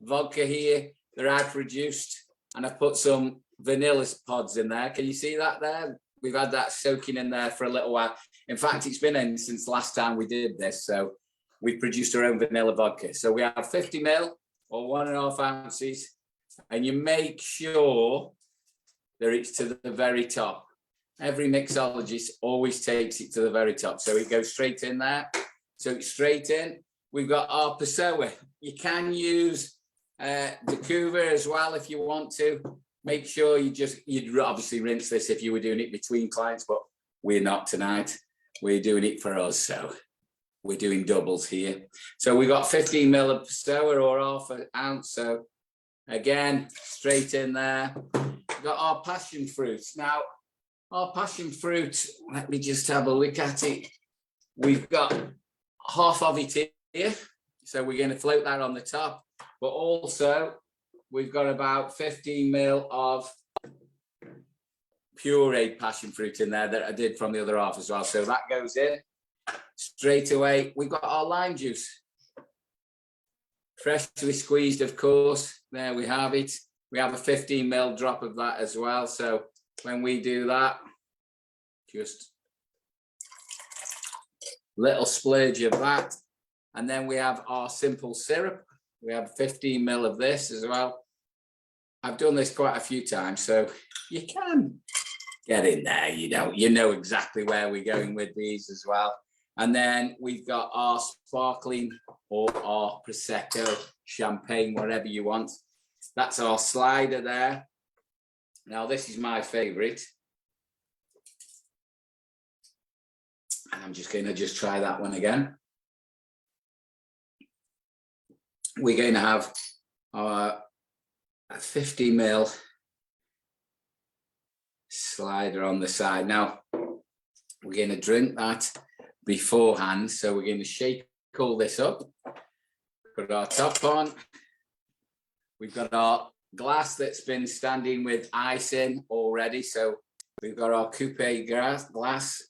vodka here that I produced, and I've put some vanilla pods in there. Can you see that there? We've had that soaking in there for a little while. In fact, it's been in since last time we did this. So we've produced our own vanilla vodka. So we have 50mm or 1.5 ounces, and you make sure that it's to the very top. Every mixologist always takes it to the very top. So it goes straight in there. So it's straight in. We've got our Pessoa. You can use the Cuva as well if you want to. Make sure you'd obviously rinse this if you were doing it between clients, but we're not tonight. We're doing it for us. So we're doing doubles here. So we got 15mm of Pessoa or 1/2 ounce. So again, straight in there. We've got our passion fruits. Now, our passion fruit, let me just have a look at it. We've got half of it here. So we're going to float that on the top. But also, we've got about 15mm of pureed passion fruit in there that I did from the other half as well. So that goes in straight away. We've got our lime juice. freshly squeezed, of course. There we have it. We have a 15 ml drop of that as well. So when we do that, just little splurge of that. And then we have our simple syrup. We have 15 ml of this as well. I've done this quite a few times, so you can get in there, you know exactly where we're going with these as well. And then we've got our sparkling or our Prosecco, champagne, whatever you want. That's our slider there. Now, this is my favorite. And I'm just going to try that one again. We're going to have our 50 ml slider on the side. Now, we're going to drink that beforehand. So we're going to shake all this up, put our top on. We've got our glass that's been standing with ice in already. So we've got our coupe glass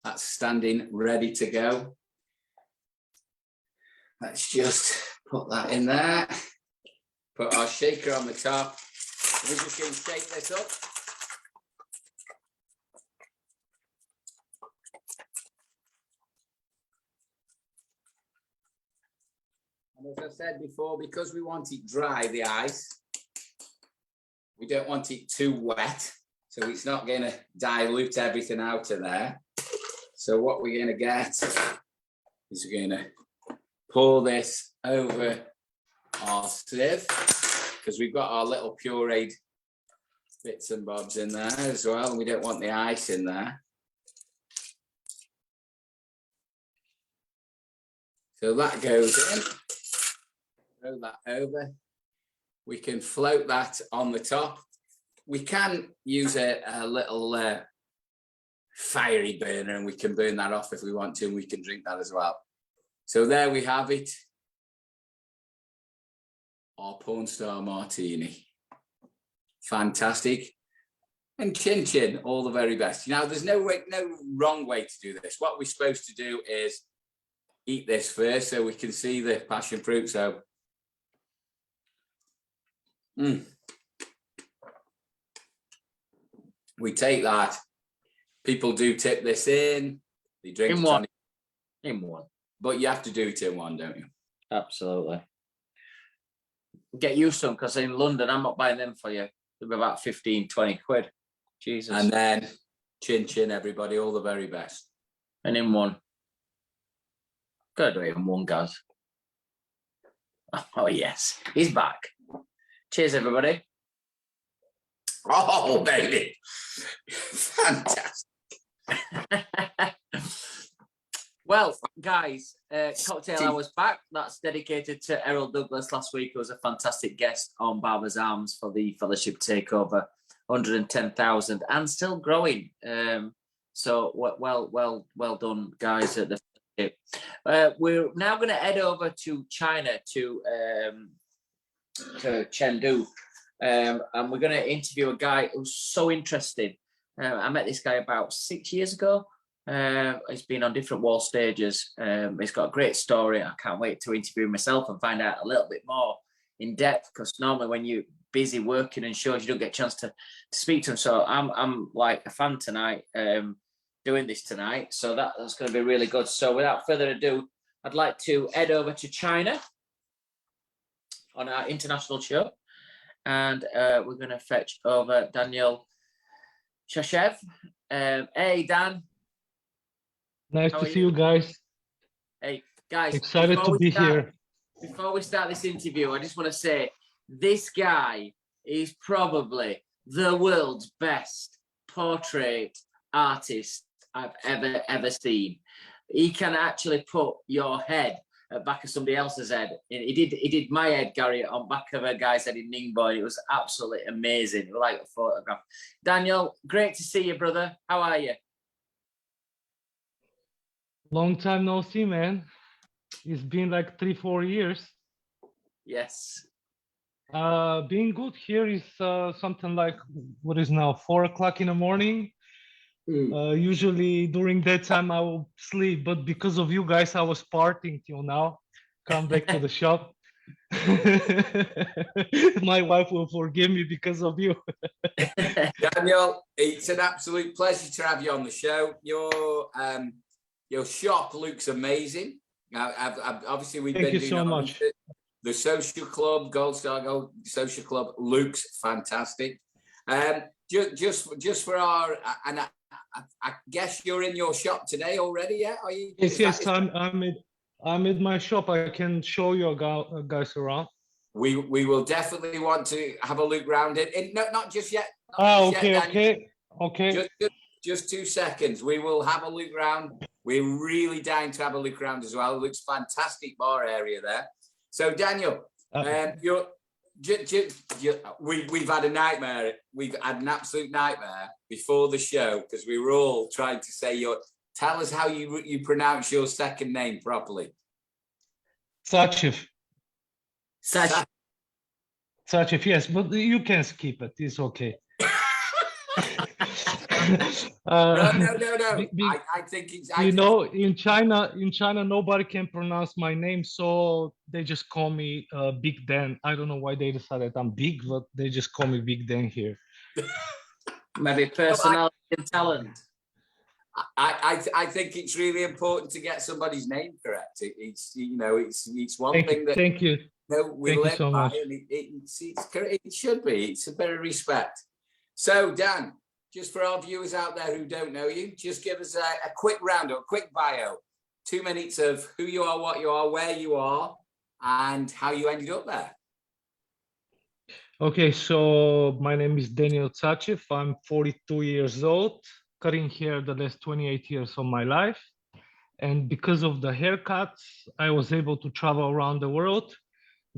that's standing ready to go. Let's just put that in there. Put our shaker on the top. We're just going to shake this up. And as I said before, because we want it dry, the ice, we don't want it too wet, so it's not going to dilute everything out of there. So what we're going to get is we're going to pour this over our sieve, because we've got our little pureed bits and bobs in there as well, and we don't want the ice in there. So that goes in. Throw that over. We can float that on the top. We can use a little fiery burner, and we can burn that off if we want to, and we can drink that as well. So there we have it. Our porn star martini. Fantastic. And chin chin, all the very best. Now, there's no wrong way to do this. What we're supposed to do is eat this first so we can see the passion fruit. So, we take that. People do tip this in. They drink in one. In one. But you have to do it in one, don't you? Absolutely. Get you some, because in London, I'm not buying them for you. They'll be about 15, 20 quid. Jesus. And then chin chin, everybody, all the very best. And in one. Gotta do it in one, guys. Oh, yes. He's back. Cheers, everybody. Oh, baby. Fantastic. Well, guys, Cocktail Hour's back. That's dedicated to Errol Douglas. Last week, who was a fantastic guest on Barber's Arms for the Fellowship Takeover. 110,000 and still growing. So well done, guys, at the Fellowship. We're now going to head over to China, to Chengdu. And we're going to interview a guy who's so interesting. I met this guy about 6 years ago. He's been on different WAHL stages. He's got a great story. I can't wait to interview him myself and find out a little bit more in depth, because normally when you're busy working and shows, you don't get a chance to speak to him. So I'm like a fan tonight, doing this tonight. So that's going to be really good. So without further ado, I'd like to head over to China on our international show. And we're going to fetch over Daniel Tsachev. Hey, Dan. Nice to see you guys. Hey, guys. Excited to be here. Before we start this interview, I just want to say this guy is probably the world's best portrait artist I've ever seen. He can actually put your head at the back of somebody else's head. He did my head, Gary, on back of a guy's head in Ningbo. It was absolutely amazing. It was like a photograph. Daniel, great to see you, brother. How are you? Long time no see, man. It's been like 3-4 years. Yes. Being good here is something like, what is now, 4 o'clock in the morning. Usually during that time I will sleep, but because of you guys I was partying till now. Come back to the shop. My wife will forgive me because of you. Daniel, it's an absolute pleasure to have you on the show. Your shop looks amazing. Obviously, we've Thank been you doing so much. The social club, Gold Star Gold Social Club, looks fantastic. Just for our, and I guess you're in your shop today already, yeah? Are you? Yes, I'm at my shop. I can show you guys around. We will definitely want to have a look round it. No, not just yet. Okay. Just 2 seconds. We will have a look round. We're really dying to have a look around as well. It looks fantastic bar area there. So Daniel, we've had a nightmare. We've had an absolute nightmare before the show because we were all trying to say tell us how you pronounce your second name properly. Tsachev. Tsachev, yes, but you can skip it. It's okay. No. I think it's. In China, nobody can pronounce my name, so they just call me Big Dan. I don't know why they decided I'm big, but they just call me Big Dan here. Maybe personality and talent. I think it's really important to get somebody's name correct. It's one thing that. Thank you. We live so by, and it should be. It's a bit of respect. So Dan, just for our viewers out there who don't know you, just give us a quick roundup, a quick bio, 2 minutes of who you are, what you are, where you are, and how you ended up there. Okay, so my name is Daniel Tsachev. I'm 42 years old, cutting hair the last 28 years of my life. And because of the haircuts, I was able to travel around the world.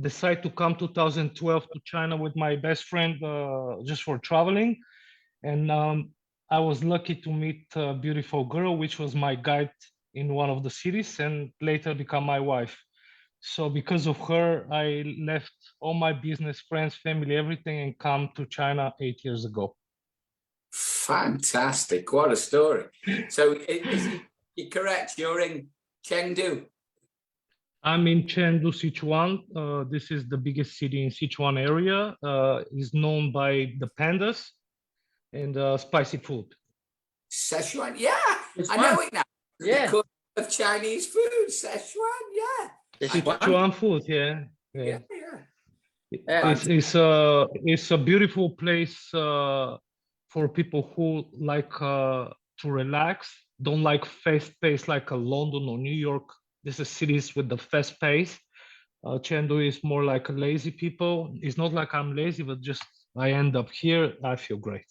Decided to come 2012 to China with my best friend just for traveling. And I was lucky to meet a beautiful girl, which was my guide in one of the cities and later become my wife. So because of her, I left all my business, friends, family, everything, and come to China 8 years ago. Fantastic. What a story. So you're correct. You're in Chengdu. I'm in Chengdu, Sichuan. This is the biggest city in Sichuan area. Is known by the pandas and spicy food. Sichuan, yeah. I know it now. Yeah. Of Chinese food, Sichuan, yeah. Sichuan food, yeah. It's a beautiful place for people who like to relax, don't like fast pace like a London or New York. This is cities with the fast pace. Chengdu is more like a lazy people. It's not like I'm lazy, but just I end up here. I feel great.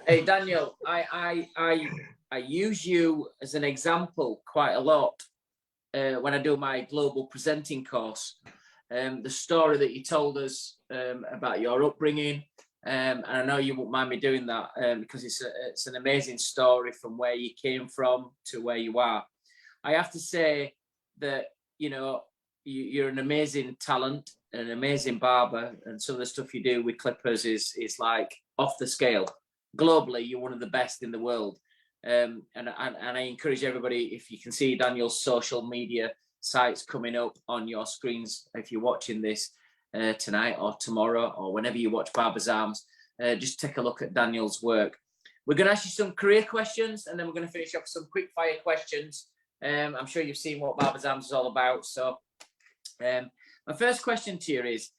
Hey Daniel, I use you as an example quite a lot when I do my global presenting course. The story that you told us about your upbringing, and I know you won't mind me doing that because it's an amazing story from where you came from to where you are. I have to say that, you're an amazing talent, an amazing barber, and some of the stuff you do with clippers is like off the scale. Globally, you're one of the best in the world. And I encourage everybody, if you can see Daniel's social media sites coming up on your screens, if you're watching this tonight or tomorrow or whenever you watch Barber's Arms, just take a look at Daniel's work. We're going to ask you some career questions, and then we're going to finish up with some quick fire questions. I'm sure you've seen what Barber's Arms is all about. So my first question to you is,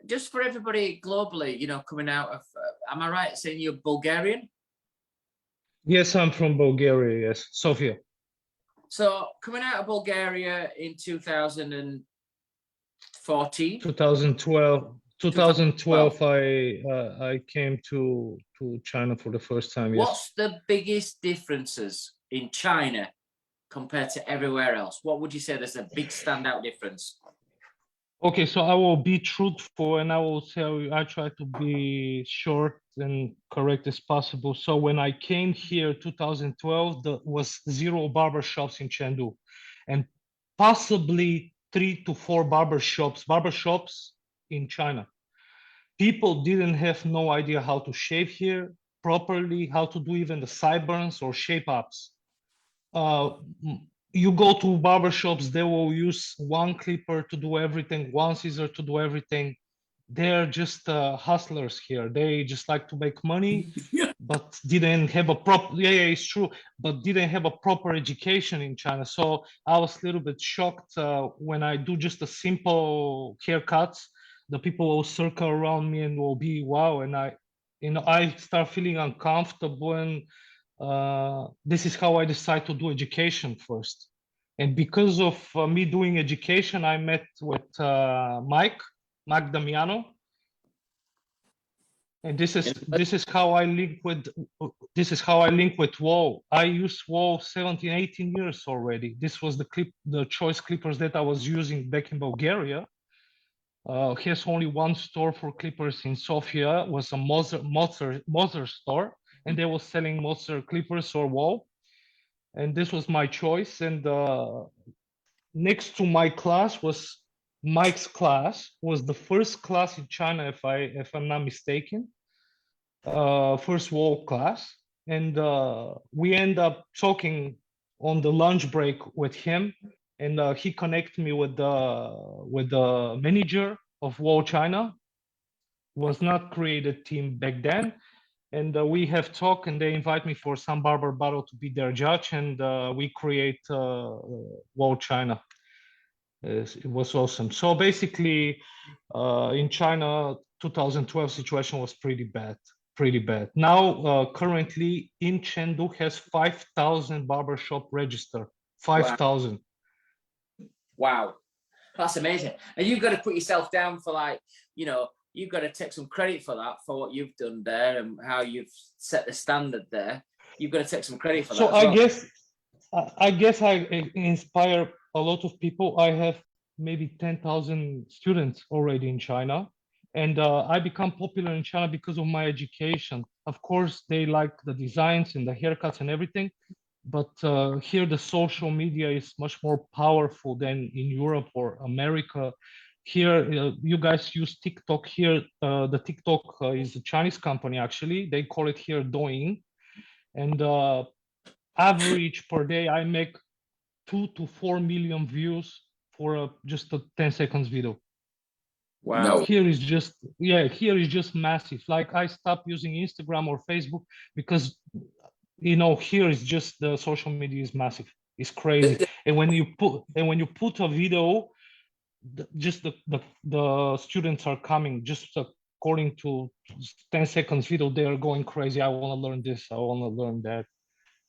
just for everybody globally, coming out of, am I right saying you're Bulgarian? Yes, I'm from Bulgaria, yes, Sofia. So coming out of Bulgaria in 2014? 2012, I came to China for the first time, yes. What's the biggest differences in China compared to everywhere else? What would you say there's a big standout difference? Okay, so I will be truthful and I will tell you, I try to be short and correct as possible. So when I came here 2012, there was 0 barber shops in Chengdu and possibly 3 to 4 barber shops in China. People didn't have no idea how to shave here properly, how to do even the sideburns or shape ups. you go to barber shops, they will use one clipper to do everything, one scissor to do everything. They're just hustlers here. They just like to make money, but didn't have a proper, yeah, it's true, but didn't have a proper education in China. So I was a little bit shocked when I do just a simple haircuts, the people will circle around me and will be wow. And I start feeling uncomfortable, and this is how I decide to do education first. And because of me doing education, I met with Mike Damiano, and this is how I link with WAHL. I used WAHL 17, 18 years already. This was the choice clippers that I was using back in Bulgaria. Here's only one store for clippers in Sofia, was a Moser store, and they were selling Moser clippers or WAHL. And this was my choice. And next to my class was Mike's class, was the first class in China, if I'm not mistaken, first WAHL class. And we end up talking on the lunch break with him, and he connected me with the manager of WAHL China. Was not created team back then. And we have talked, and they invite me for some barber battle to be their judge, and we create WAHL China. It was awesome. So basically, in China, 2012 situation was pretty bad. Now, currently in Chengdu has 5,000 barbershop registered. 5,000. Wow, that's amazing. And you've got to put yourself down for, like, you know, you've got to take some credit for that, for what you've done there and how you've set the standard there. You've got to take some credit for that. So I guess I inspire a lot of people. I have maybe 10,000 students already in China, and I become popular in China because of my education. Of course, they like the designs and the haircuts and everything, but here the social media is much more powerful than in Europe or America. Here, you guys use TikTok here. The TikTok is a Chinese company, actually. They call it here Douyin. And average per day, I make 2 to 4 million views for just a 10 seconds video. Wow. No. Here is just, yeah, here is just massive. Like I stopped using Instagram or Facebook because, you know, here is just the social media is massive. It's crazy. And when you put a video, just the students are coming just according to 10 seconds video, they are going crazy. I want to learn this, I want to learn that.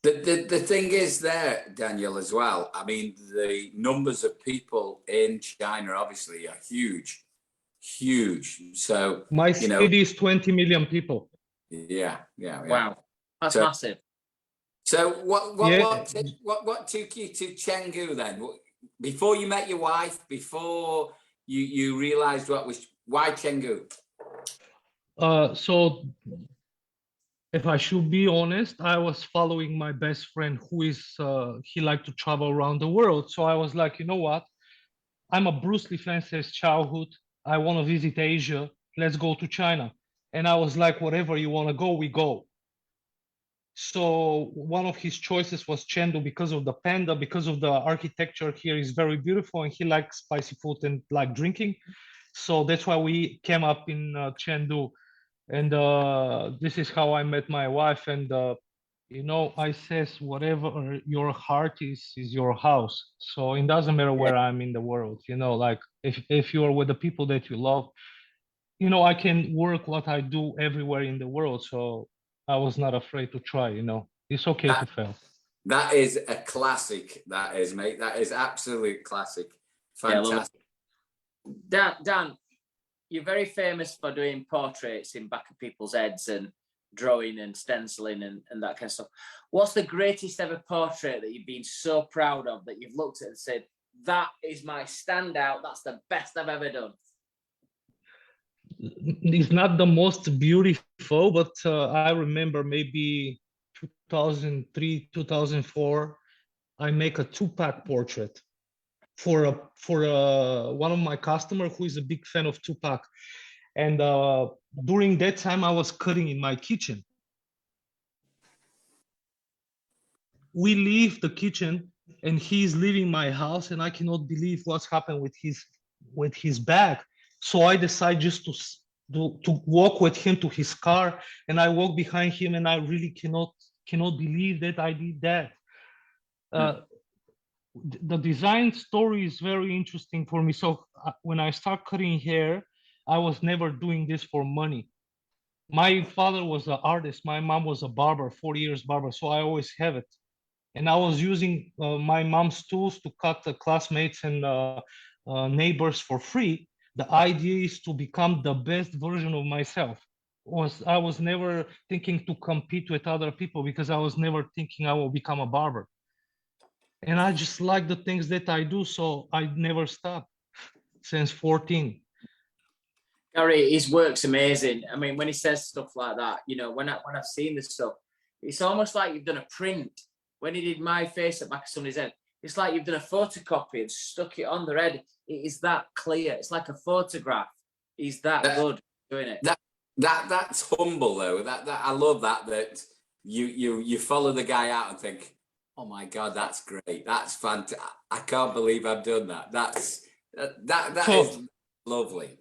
The thing is there, Daniel, as well, I mean, the numbers of people in China obviously are huge. So my city is 20 million people. Yeah. Wow, that's massive. So what took you to Chengdu then? Before you met your wife, before you realized why Chengdu? So if I should be honest, I was following my best friend who is he liked to travel around the world. So I was like, you know what? I'm a Bruce Lee fan since childhood. I want to visit Asia. Let's go to China. And I was like, whatever you want to go, we go. So one of his choices was Chengdu because of the panda, because of the architecture here is very beautiful, and he likes spicy food and like drinking. So that's why we came up in Chengdu. And this is how I met my wife. And you know, I says whatever your heart is your house. So it doesn't matter where I'm in the world, you know, like if you are with the people that you love, you know, I can work what I do everywhere in the world. So I was not afraid to try, you know, it's okay to fail. That is a classic. That is, mate. That is absolute classic. Fantastic. Yeah, Dan, you're very famous for doing portraits in back of people's heads and drawing and stenciling and that kind of stuff. What's the greatest ever portrait that you've been so proud of, that you've looked at and said, that is my standout, that's the best I've ever done? It's not the most beautiful, but I remember maybe 2003, 2004, I make a Tupac portrait for one of my customer who is a big fan of Tupac. And during that time, I was cutting in my kitchen. We leave the kitchen and he's leaving my house, and I cannot believe what's happened with his bag. So I decide just to walk with him to his car, and I walk behind him, and I really cannot believe that I did that. The design story is very interesting for me. So when I start cutting hair, I was never doing this for money. My father was an artist. My mom was a barber, 40 years barber. So I always have it. And I was using my mom's tools to cut the classmates and neighbors for free. The idea is to become the best version of myself. I was never thinking to compete with other people, because I was never thinking I will become a barber. And I just like the things that I do, so I never stop since 14. Gary, his work's amazing. I mean, when he says stuff like that, you know, when I've seen this stuff, it's almost like you've done a print. When he did my face at back of somebody's head, it's like you've done a photocopy and stuck it on their head. It is that clear. It's like a photograph. He's that good doing it. That's humble though. That I love that you follow the guy out and think, oh my God, that's great. That's fantastic. I can't believe I've done that. That is lovely.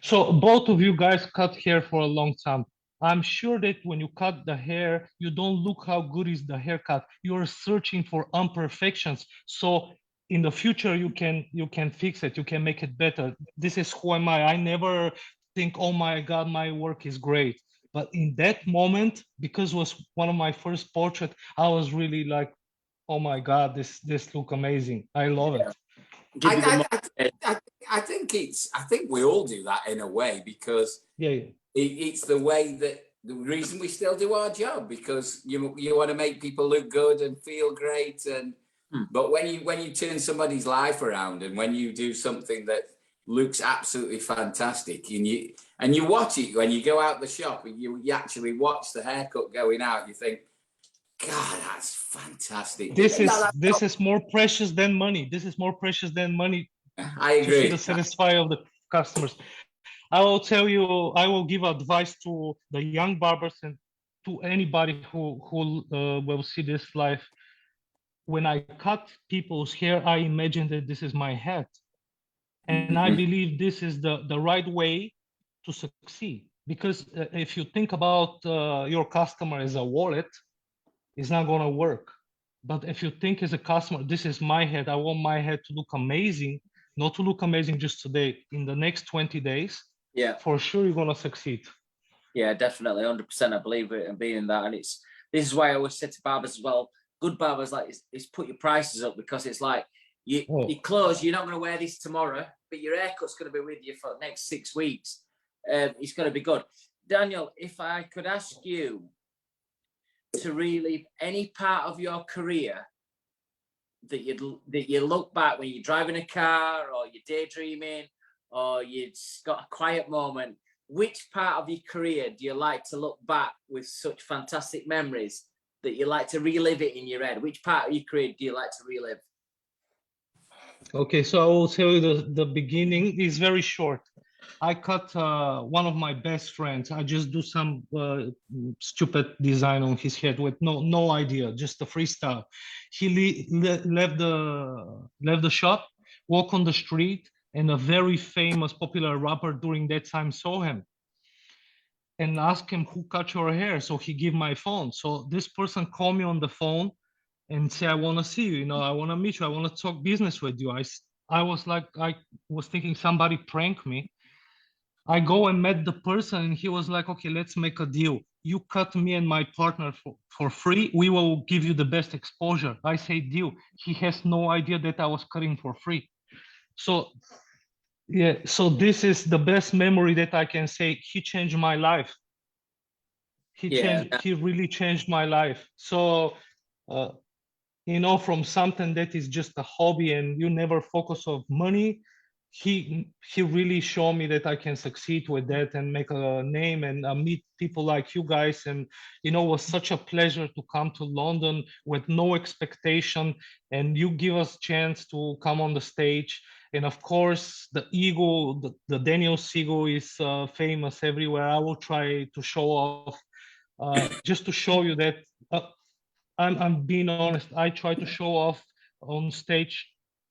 So both of you guys cut hair for a long time. I'm sure that when you cut the hair, you don't look how good is the haircut. You're searching for imperfections. So in the future, you can fix it. You can make it better. This is who am I. I never think, oh my God, my work is great. But in that moment, because it was one of my first portraits, I was really like, oh my God, this look amazing. I love it. I think we all do that in a way, because it's the way that the reason we still do our job, because you want to make people look good and feel great, and but when you turn somebody's life around, and when you do something that looks absolutely fantastic, and you watch it when you go out the shop, and you actually watch the haircut going out, you think, God, that's fantastic. This is more precious than money. This is more precious than money. I agree. To see the satisfaction of the customers. I will tell you, I will give advice to the young barbers and to anybody who will see this live. When I cut people's hair, I imagine that this is my head. And I believe this is the right way to succeed. Because if you think about your customer as a wallet, it's not going to work. But if you think as a customer, this is my head, I want my head to look amazing, not to look amazing just today, in the next 20 days, for sure you're going to succeed. Yeah, definitely, 100%. I believe it and being that. And this is why I always say to barbers as well, good barbers, like, is put your prices up, because it's like, your clothes, you're not going to wear this tomorrow, but your haircut's going to be with you for the next 6 weeks. It's going to be good. Daniel, if I could ask you to relive any part of your career that you look back when you're driving a car, or you're daydreaming, or you've got a quiet moment, which part of your career do you like to look back with such fantastic memories that you like to relive it in your head? Which part of your career do you like to relive? Okay, so I will tell you the beginning is very short. I cut one of my best friends. I just do some stupid design on his head with no idea, just a freestyle. He left the shop, walk on the street, and a very famous popular rapper during that time saw him and asked him, who cut your hair? So he gave my phone. So this person called me on the phone and say, I want to see you, I want to meet you, I want to talk business with you. I was thinking somebody pranked me. I go and met the person, and he was like, okay, let's make a deal. You cut me and my partner for free. We will give you the best exposure. I say deal. He has no idea that I was cutting for free. So, yeah, so this is the best memory that I can say. He changed my life. He really changed my life. So, from something that is just a hobby and you never focus on money, he really showed me that I can succeed with that and make a name and meet people like you guys. And it was such a pleasure to come to London with no expectation, and you give us chance to come on the stage. And of course, the ego, the Daniel ego is famous everywhere. I will try to show off, just to show you that I'm being honest. I try to show off on stage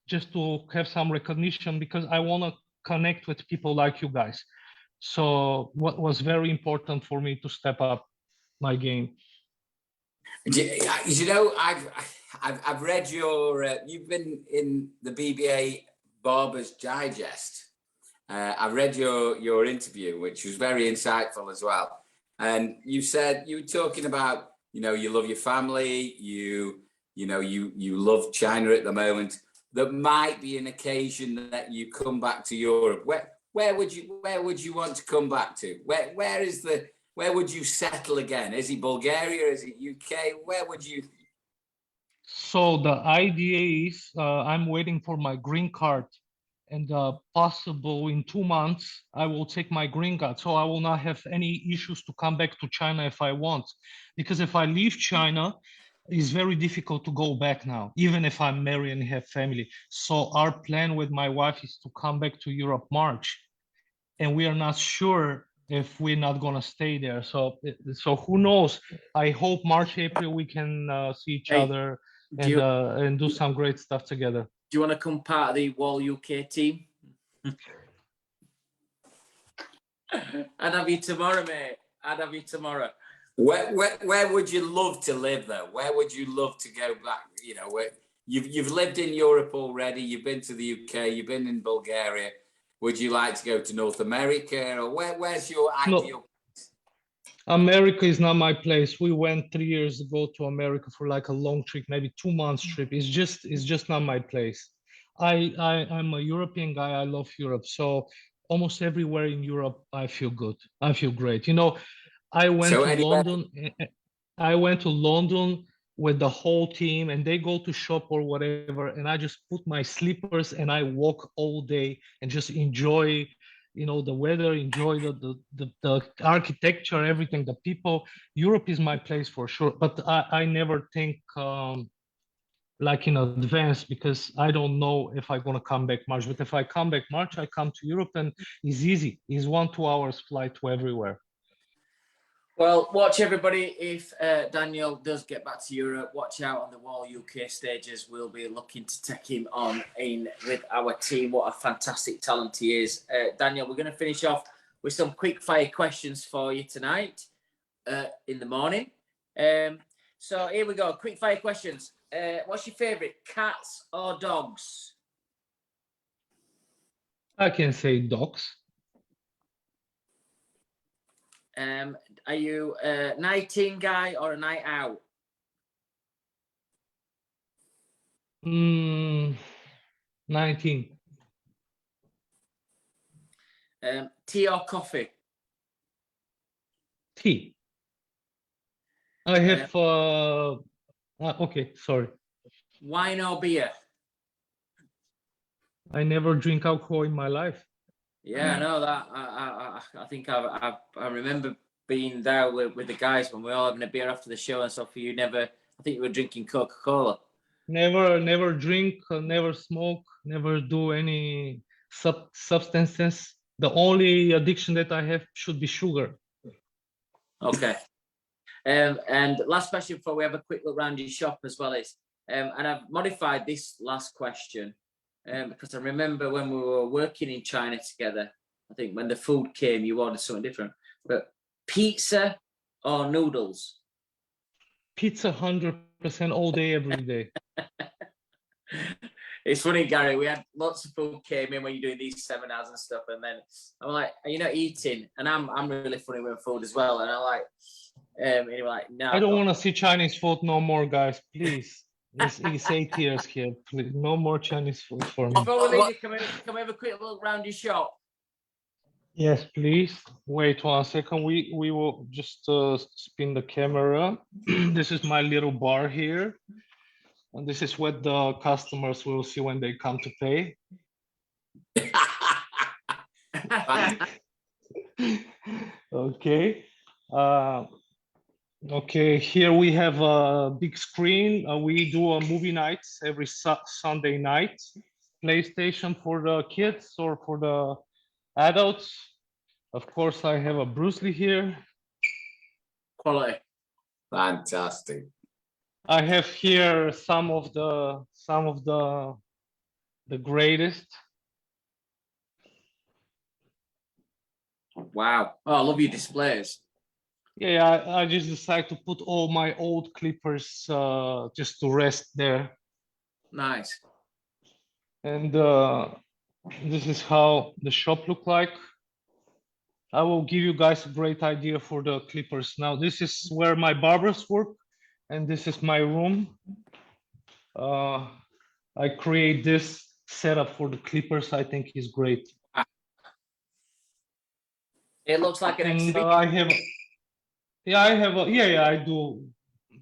just to have some recognition, because I want to connect with people like you guys. So what was very important for me to step up my game. You know, I've read your, you've been in the BBA Barbers Digest. I read your interview, which was very insightful as well. And you said, you were talking about, you know, you love your family, you know, you love China at the moment. There might be an occasion that you come back to Europe. Where would you want to come back to? Where would you settle again? Is it Bulgaria? Is it UK? Where would you? So the idea is I'm waiting for my green card, and possible in 2 months, I will take my green card. So I will not have any issues to come back to China if I want. Because if I leave China, it's very difficult to go back now, even if I'm married and have family. So our plan with my wife is to come back to Europe March. And we are not sure if we're not gonna stay there. So who knows? I hope March, April, we can see each other and do some great stuff together. Do you want to come part of the WAHL UK team? I'd have you tomorrow, mate. I'd have you tomorrow. Where would you love to live though? Where would you love to go back? You know, where you've lived in Europe already. You've been to the UK. You've been in Bulgaria. Would you like to go to North America, or where's your ideal? America is not my place. We went 3 years ago to America for like a long trip, maybe 2 months trip. It's just not my place. I'm a European guy. I love Europe. So almost everywhere in Europe, I feel good. I feel great. You know, I went to London. I went to London with the whole team, and they go to shop or whatever, and I just put my slippers and I walk all day and just enjoy, you know, the weather, enjoy the architecture, everything, the people. Europe is my place for sure, but I never think like in advance, because I don't know if I'm gonna come back March. But if I come back March, I come to Europe, and it's easy. It's 1-2 hours flight to everywhere. Well, watch everybody. If Daniel does get back to Europe, watch out on the WAHL UK stages. We'll be looking to take him on in with our team. What a fantastic talent he is. Daniel, we're going to finish off with some quick fire questions for you tonight in the morning. So here we go. Quick fire questions. What's your favourite, cats or dogs? I can say dogs. Are you a night in guy or a night out? 19. Tea or coffee? Tea. I have okay, sorry. Wine or beer? I never drink alcohol in my life. Yeah, I know that. I think I remember being there with the guys when we were all having a beer after the show and stuff. You never, I think you were drinking Coca-Cola. Never drink, never smoke, never do any substances. The only addiction that I have should be sugar. Okay. And last question before we have a quick look around your shop as well is, and I've modified this last question because I remember when we were working in China together, I think when the food came, you ordered something different. But pizza or noodles? Pizza 100% all day, every day. It's funny, Gary, we had lots of food came in when you're doing these seminars and stuff, and then I'm like, are you not eating? And I'm really funny with food as well, and I'm like, and you're like, no. I don't want to see Chinese food no more, guys, please. It's 8 years here, please. No more Chinese food for me. Before we leave you, can we have a quick look around your shop? Yes, please. Wait 1 second. We will just spin the camera. This is my little bar here. And this is what the customers will see when they come to pay. Okay. Okay, here we have a big screen. We do a movie nights every Sunday night. PlayStation for the kids or for the adults. Of course, I have a Bruce Lee here. Quality. Fantastic. I have here some of the greatest. Wow. Oh, I love your displays. Yeah, I just decided to put all my old clippers just to rest there. Nice. And this is how the shop look like. I will give you guys a great idea for the clippers. Now, this is where my barbers work, and this is my room. I create this setup for the clippers. I think is great. It looks like an And exhibition. I do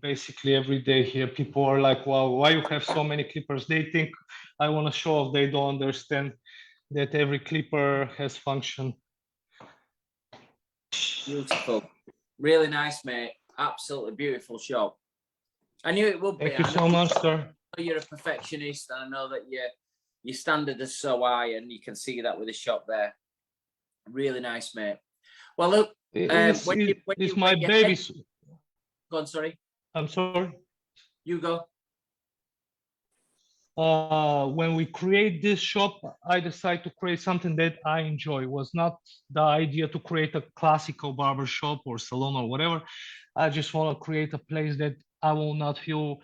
basically every day here. People are like, wow, why you have so many clippers? They think I want to show off. They don't understand that every clipper has function. Beautiful. Really nice, mate. Absolutely beautiful shop. I knew it would be. Thank you so much, sir. I know you're a perfectionist, and I know that your standard is so high, and you can see that with the shop there. Really nice, mate. Well, look, it's my baby. Go on, sorry. I'm sorry. You go. When we create this shop, I decided to create something that I enjoy. It was not the idea to create a classical barber shop or salon or whatever. I just want to create a place that I will not feel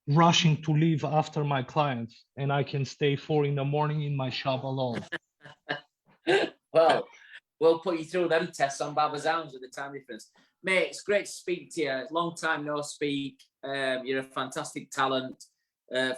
rushing to leave after my clients, and I can stay 4 in the morning in my shop alone. Well, we'll put you through them tests on Barbers' Arms with the time difference. Mate, it's great to speak to you. Long time no speak. You're a fantastic talent.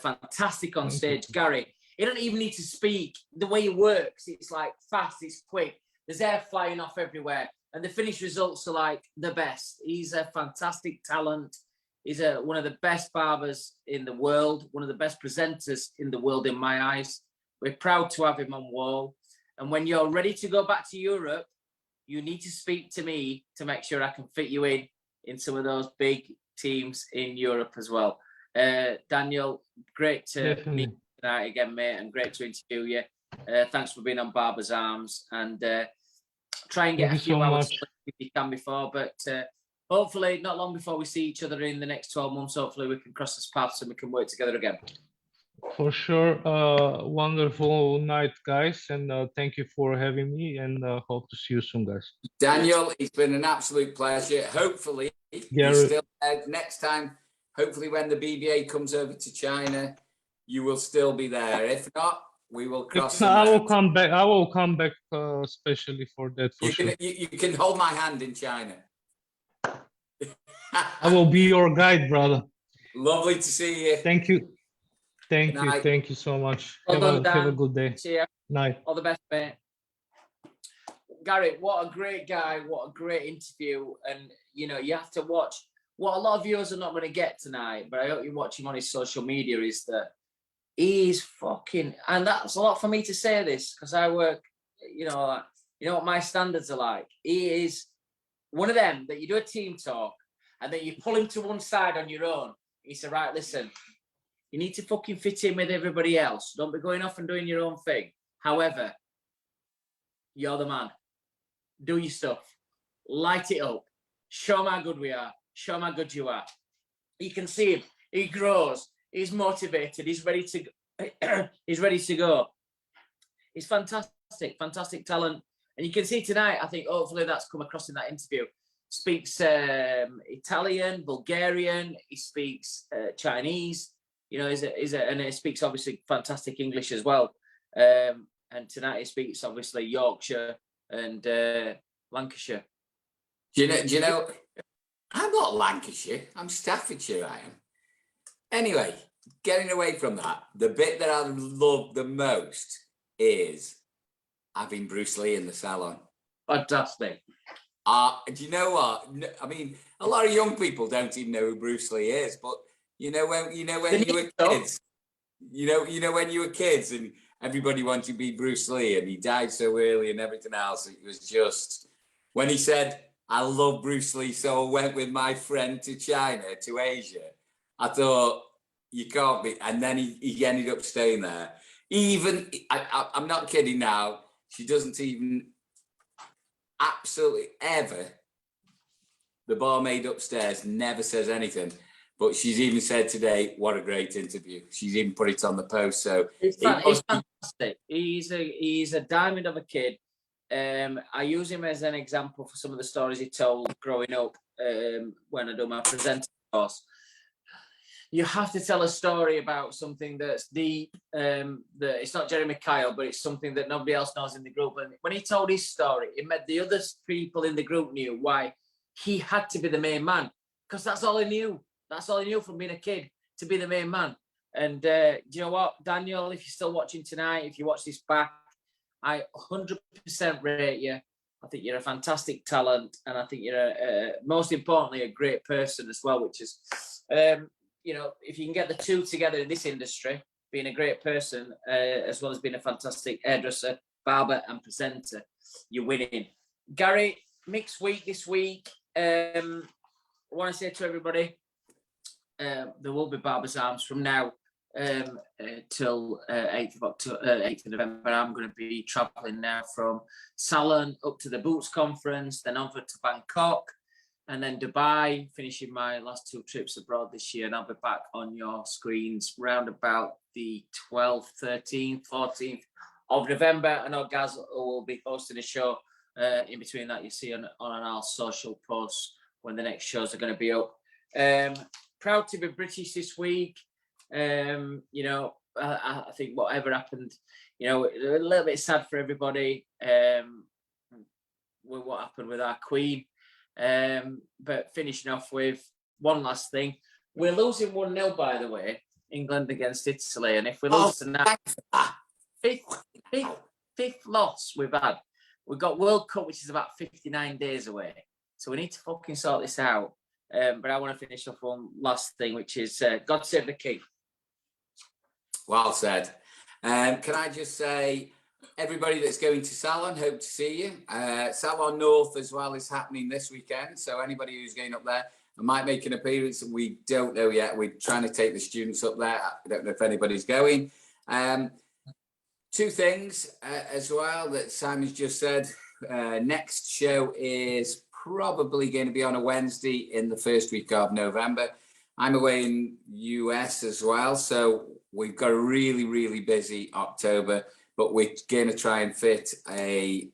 Fantastic on stage. Gary, you don't even need to speak. The way it works, it's like fast, it's quick. There's air flying off everywhere. And the finished results are like the best. He's a fantastic talent. He's one of the best barbers in the world, one of the best presenters in the world in my eyes. We're proud to have him on WAHL. And when you're ready to go back to Europe, you need to speak to me to make sure I can fit you in some of those big teams in Europe as well. Daniel, great to meet you tonight again, mate, and great to interview you. Thanks for being on Barbers' Arms, and try and get a few hours if you can before, but hopefully not long before we see each other in the next 12 months. Hopefully we can cross the paths and we can work together again. For sure. Wonderful night, guys, and thank you for having me, and hope to see you soon, guys. Daniel, it's been an absolute pleasure. Hopefully you're still next time. Hopefully when the BBA comes over to China, you will still be there. If not, we will cross. I will come back. I will come back especially for that. You can hold my hand in China. I will be your guide, brother. Lovely to see you. Thank you. Thank you so much. Have a good day. See you. Night. All the best, mate. Gary, what a great guy. What a great interview. And, you know, you have to watch. What a lot of viewers are not going to get tonight, but I hope you watch him on his social media, is that he's fucking, and that's a lot for me to say this, because I work, you know what my standards are like. He is one of them that you do a team talk and then you pull him to one side on your own. He said, right, listen, you need to fucking fit in with everybody else. Don't be going off and doing your own thing. However, you're the man. Do your stuff. Light it up. Show them how good we are. Show them how good you are. You can see him. He grows. He's motivated. He's ready to. He's ready to go. He's fantastic, fantastic talent. And you can see tonight, I think, hopefully that's come across in that interview. Speaks Italian, Bulgarian. He speaks Chinese. You know, and he speaks obviously fantastic English as well. And tonight he speaks obviously Yorkshire and Lancashire. Do you know? I'm not Lancashire. I'm Staffordshire. I am. Anyway, getting away from that, the bit that I love the most is having Bruce Lee in the salon. Fantastic. Do you know what? I mean, a lot of young people don't even know who Bruce Lee is, but when you were kids, you know when you were kids and everybody wanted to be Bruce Lee and he died so early and everything else. It was just when he said, I love Bruce Lee, so I went with my friend to China, to Asia. I thought, you can't be. And then he ended up staying there. Even, I'm not kidding now, she doesn't even, absolutely ever, the barmaid upstairs never says anything. But she's even said today, what a great interview. She's even put it on the post. So it's fantastic. He's a diamond of a kid. I use him as an example for some of the stories he told growing up when I do my presenter course. You have to tell a story about something that's deep. That it's not Jeremy Kyle, but it's something that nobody else knows in the group. And when he told his story, it made the other people in the group knew why he had to be the main man, because that's all he knew. That's all he knew from being a kid, to be the main man. And do you know what, Daniel? If you're still watching tonight, if you watch this back, I 100% rate you. I think you're a fantastic talent, and I think you're most importantly a great person as well, which is. You know, if you can get the two together in this industry, being a great person, as well as being a fantastic hairdresser, barber and presenter, you're winning. Gary, mixed week this week. I want to say to everybody, there will be Barbers Arms from now till 8th of November. I'm going to be traveling now from Salon up to the Boots Conference, then over to Bangkok, and then Dubai, finishing my last 2 trips abroad this year. And I'll be back on your screens round about the 12th, 13th, 14th of November. I know Gaz will be hosting a show in between that you see on our social posts when the next shows are going to be up. Proud to be British this week. You know, I think whatever happened, you know, a little bit sad for everybody with what happened with our Queen. But finishing off with one last thing, we're losing 1-0, by the way, England against Italy, and if we lose tonight, fifth loss we've had. We've got World Cup, which is about 59 days away, so we need to fucking sort this out. But I want to finish off one last thing, which is God save the King. Well said. Can I just say, everybody that's going to Salon, hope to see you. Salon North as well is happening this weekend. So anybody who's going up there, I might make an appearance. We don't know yet. We're trying to take the students up there. I don't know if anybody's going. 2 things as well that Simon's just said. Next show is probably going to be on a Wednesday in the first week of November. I'm away in US as well. So we've got a really, really busy October. But we're going to try and fit a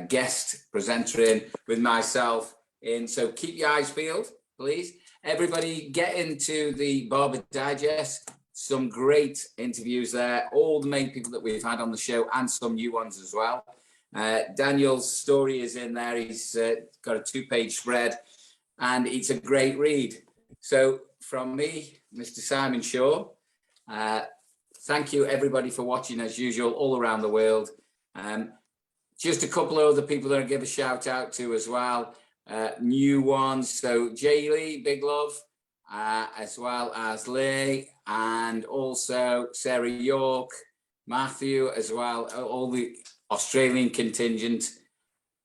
guest presenter in with myself in. So keep your eyes peeled, please. Everybody get into the Barber Digest. Some great interviews there. All the main people that we've had on the show and some new ones as well. Daniel's story is in there. He's got a 2-page spread and it's a great read. So from me, Mr. Simon Shaw, thank you, everybody, for watching, as usual, all around the world. Just a couple of other people that I give a shout out to as well. New ones. So Jay Lee, big love, as well as Lee, and also Sarah York, Matthew, as well. All the Australian contingent.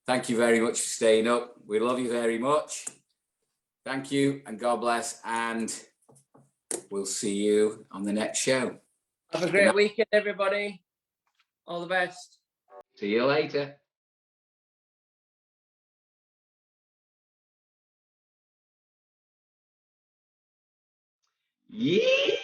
Thank you very much for staying up. We love you very much. Thank you, and God bless. And we'll see you on the next show. Have a great weekend, everybody. All the best. See you later. Yeah.